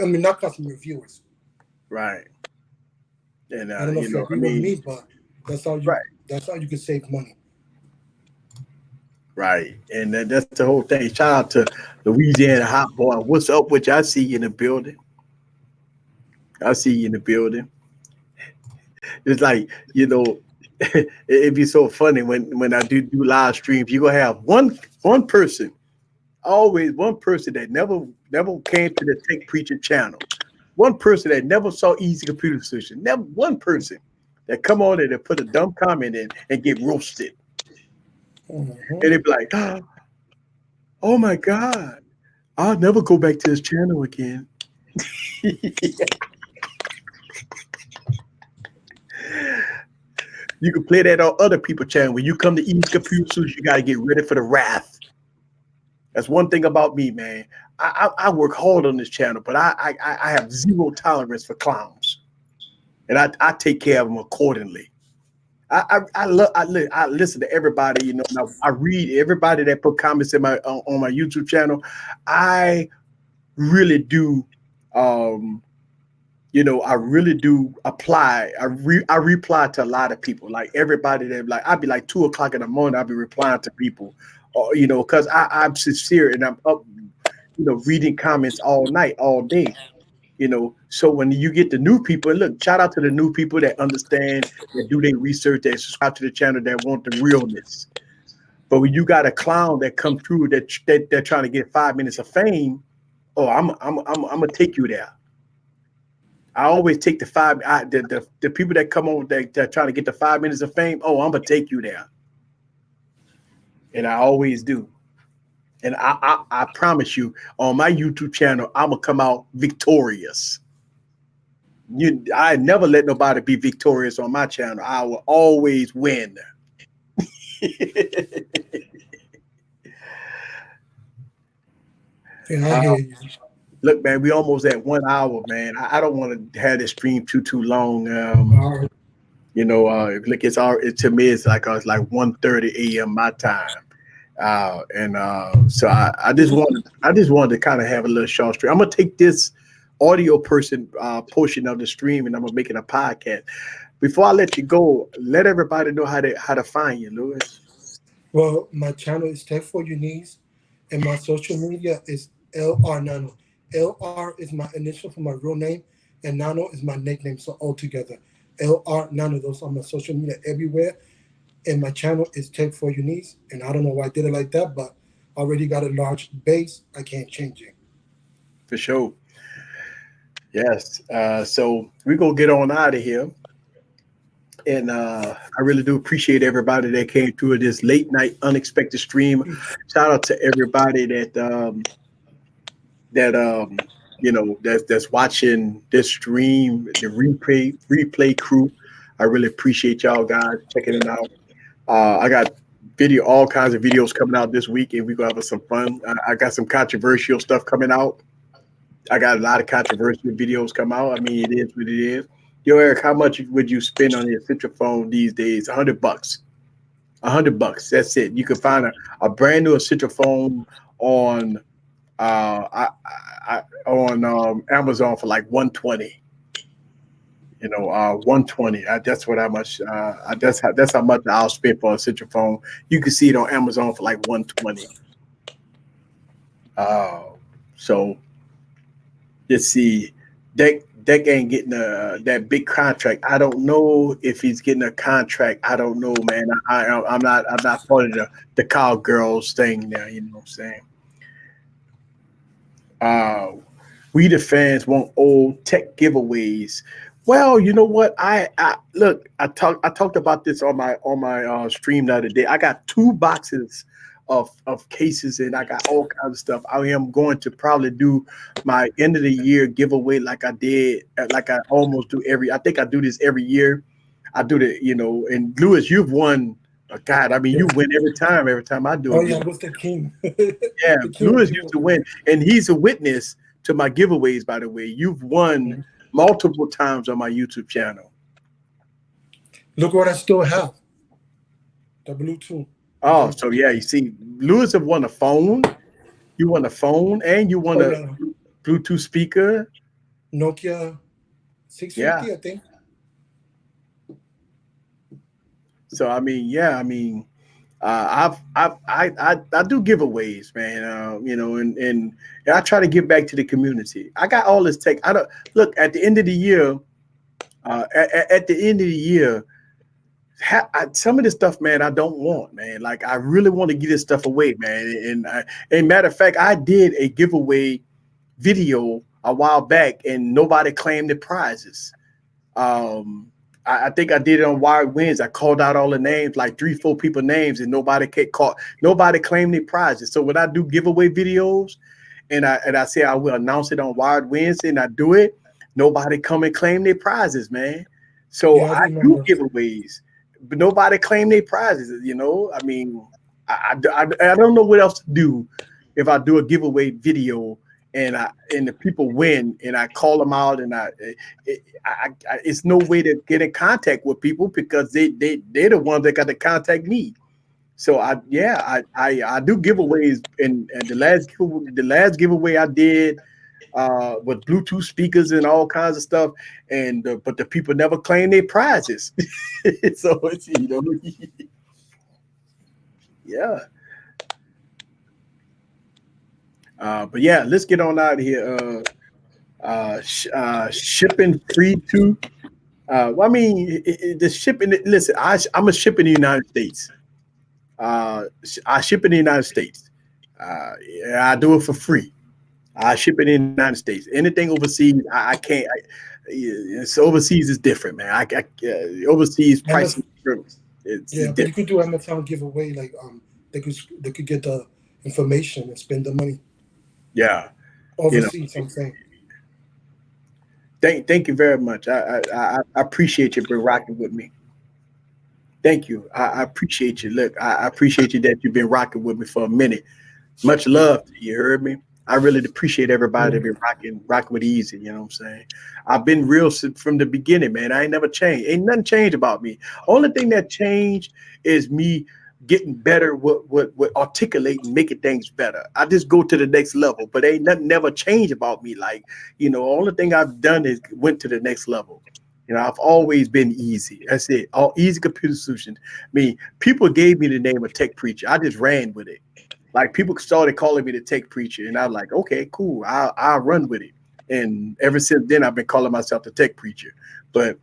I mean, not customer viewers.
right. And
I don't know
you
if you
know, I
agree with
mean,
me, but that's how you
right,
that's how you can save money.
right. And that's the whole thing. Shout out to Louisiana Hot Boy. What's up with you? I see you in the building. I see you in the building. It's like, you know, it'd be so funny when I do live streams. You gonna have one person, always one person that never came to the Tech Preacher channel. One person that never saw Easy Computer Solution. Never one person that come on there and put a dumb comment in and get roasted. And
Mhm.
they'd be like, oh my God, I'll never go back to this channel again. You can play that on other people's channel. When you come to Easy Computer Solution, you got to get ready for the wrath. That's one thing about me, man. I work hard on this channel, but I have zero tolerance for clowns, and I take care of them accordingly. I listen to everybody, you know. I read everybody that put comments in my on my YouTube channel. I really do, um, you know, I really do apply. I reply to a lot of people, like everybody that like I'd be like 2 o'clock in the morning. I'll be replying to people, you know, because I'm sincere and I'm up, you know, reading comments all night, all day. You know, so when you get the new people, and look, shout out to the new people that understand, that do their research, that subscribe to the channel, that want the realness. But when you got a clown that come through that they're trying to get 5 minutes of fame, oh, I'm gonna take you there. I always take the the people that come on that trying to get the 5 minutes of fame. Oh, I'm gonna take you there, and I always do. And I promise you, on my YouTube channel, I'm gonna come out victorious. I never let nobody be victorious on my channel. I will always win.
And I
uh,
hear you.
Look, man, we almost at 1 hour, man. I don't want to have this stream too long.
All right.
You know, like to me, it's like 1:30 a.m. my time. So I just wanted to kind of have a little short stream. I'm gonna take this audio portion of the stream and I'm gonna make it a podcast. Before I let you go, let everybody know how to find you, Lewis.
Well, my channel is Tech for Your Needs, and my social media is LR Nano. LR is my initial for my real name, and Nano is my nickname. So all together, LR Nano. Those are my social media everywhere, and my channel is Tech for Your Needs. And I don't know why I did it like that, but I already got a large base. I can't change it.
For sure. Yes. So we're gonna get on out of here. And I really do appreciate everybody that came through this late night unexpected stream. Shout out to everybody that that's watching this stream, the replay crew. I really appreciate y'all guys checking it out. I got all kinds of videos coming out this week, and we're gonna have some fun. I got some controversial stuff coming out. I got a lot of controversial videos come out. I mean, it is what it is. Yo, Eric, how much would you spend on your Citrus phone these days? $100. $100. That's it. You can find a brand new Citrus phone on on Amazon for like 120. 120. That's what how much. That's how much I'll spend for a Citrus phone. You can see it on Amazon for like 120. So let's see. Deck ain't getting that big contract. I don't know if he's getting a contract. I don't know, man. I'm not part of the cowgirls thing now. You know what I'm saying? We the fans want old tech giveaways. Well, you know what? I look. I talked about this on my stream the other day. I got 2 boxes of cases and I got all kinds of stuff. I am going to probably do my end of the year giveaway like I did, like I almost do I think I do this every year. I do the, and Lewis, you've won. God, I mean,
Yeah.
you win every time. Every time I do
Oh
a
yeah, I
giveaway.
was the king.
Yeah,
The king of
Lewis used to
giveaway.
win, and he's a witness to my giveaways. By the way, you've won
Mhm.
multiple times on my YouTube channel.
Look what I still have. The Bluetooth.
Oh, so yeah, you see, Lewis have won a phone. You won a phone, and you won
Oh
a
yeah,
Bluetooth speaker.
Nokia
Yeah.
650, I think.
So I mean, yeah, I mean, I do giveaways, man. And I try to give back to the community. I got all this tech. I don't look at the end of the year. At the end of the year, some of this stuff, man, I don't want, man. Like I really want to give this stuff away, man. And matter of fact, I did a giveaway video a while back, and nobody claimed the prizes. I think I did it on Wired Wins. I called out all the names, like 3, 4 people names, and nobody claimed the prizes. So when I do giveaway videos, and I say I will announce it on Wired Wins, and I do it, nobody come and claim their prizes, man. So
Yeah, I
I do
remember.
giveaways, but nobody claim their prizes. I mean, I don't know what else to do if I do a giveaway video and the people win and I call them out and it's no way to get in contact with people because they're the ones that got to contact me. So I do giveaways and the last giveaway I did with Bluetooth speakers and all kinds of stuff, and but the people never claim their prizes. So it's yeah. But yeah, let's get on out of here. Shipping free to. Well, I mean, the shipping. Listen, I'm a ship in the United States. I ship in the United States. Yeah, I do it for free. I ship it in the United States. Anything overseas, I can't. It's overseas is different, man. Overseas pricing.
MS,
It's
yeah, but you
different.
could do Amazon giveaway. Like they could get the information and spend the money
Yeah, you know.
overseas. I'm saying.
Thank you very much. I appreciate you for rocking with me. Thank you. I appreciate you. Look, I appreciate you that you've been rocking with me for a minute. Much love to you. You heard me. I really appreciate everybody that been rocking with Easy. You know what I'm saying? I've been real from the beginning, man. I ain't never changed. Ain't nothing changed about me. Only thing that changed is me getting better with articulating, making things better. I just go to the next level, but ain't nothing never changed about me. Like, only thing I've done is went to the next level. I've always been easy. That's it. All Easy Computer Solutions. I mean, people gave me the name of Tech Preacher. I just ran with it. Like people started calling me the Tech Preacher, and I'm like, okay, cool. I'll run with it. And ever since then, I've been calling myself the Tech Preacher. But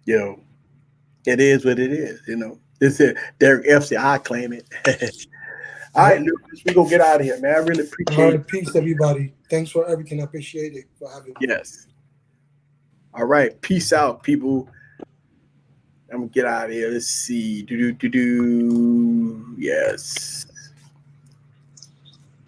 it is what it is. This is Derek FC. I claim it. All right, Lucas, we gonna get out of here, man. I really
All
appreciate it.
right, peace, everybody. Thanks for everything. I appreciate it for having me.
Yes. All right, peace out, people. I'm gonna get out of here. Let's see. Yes.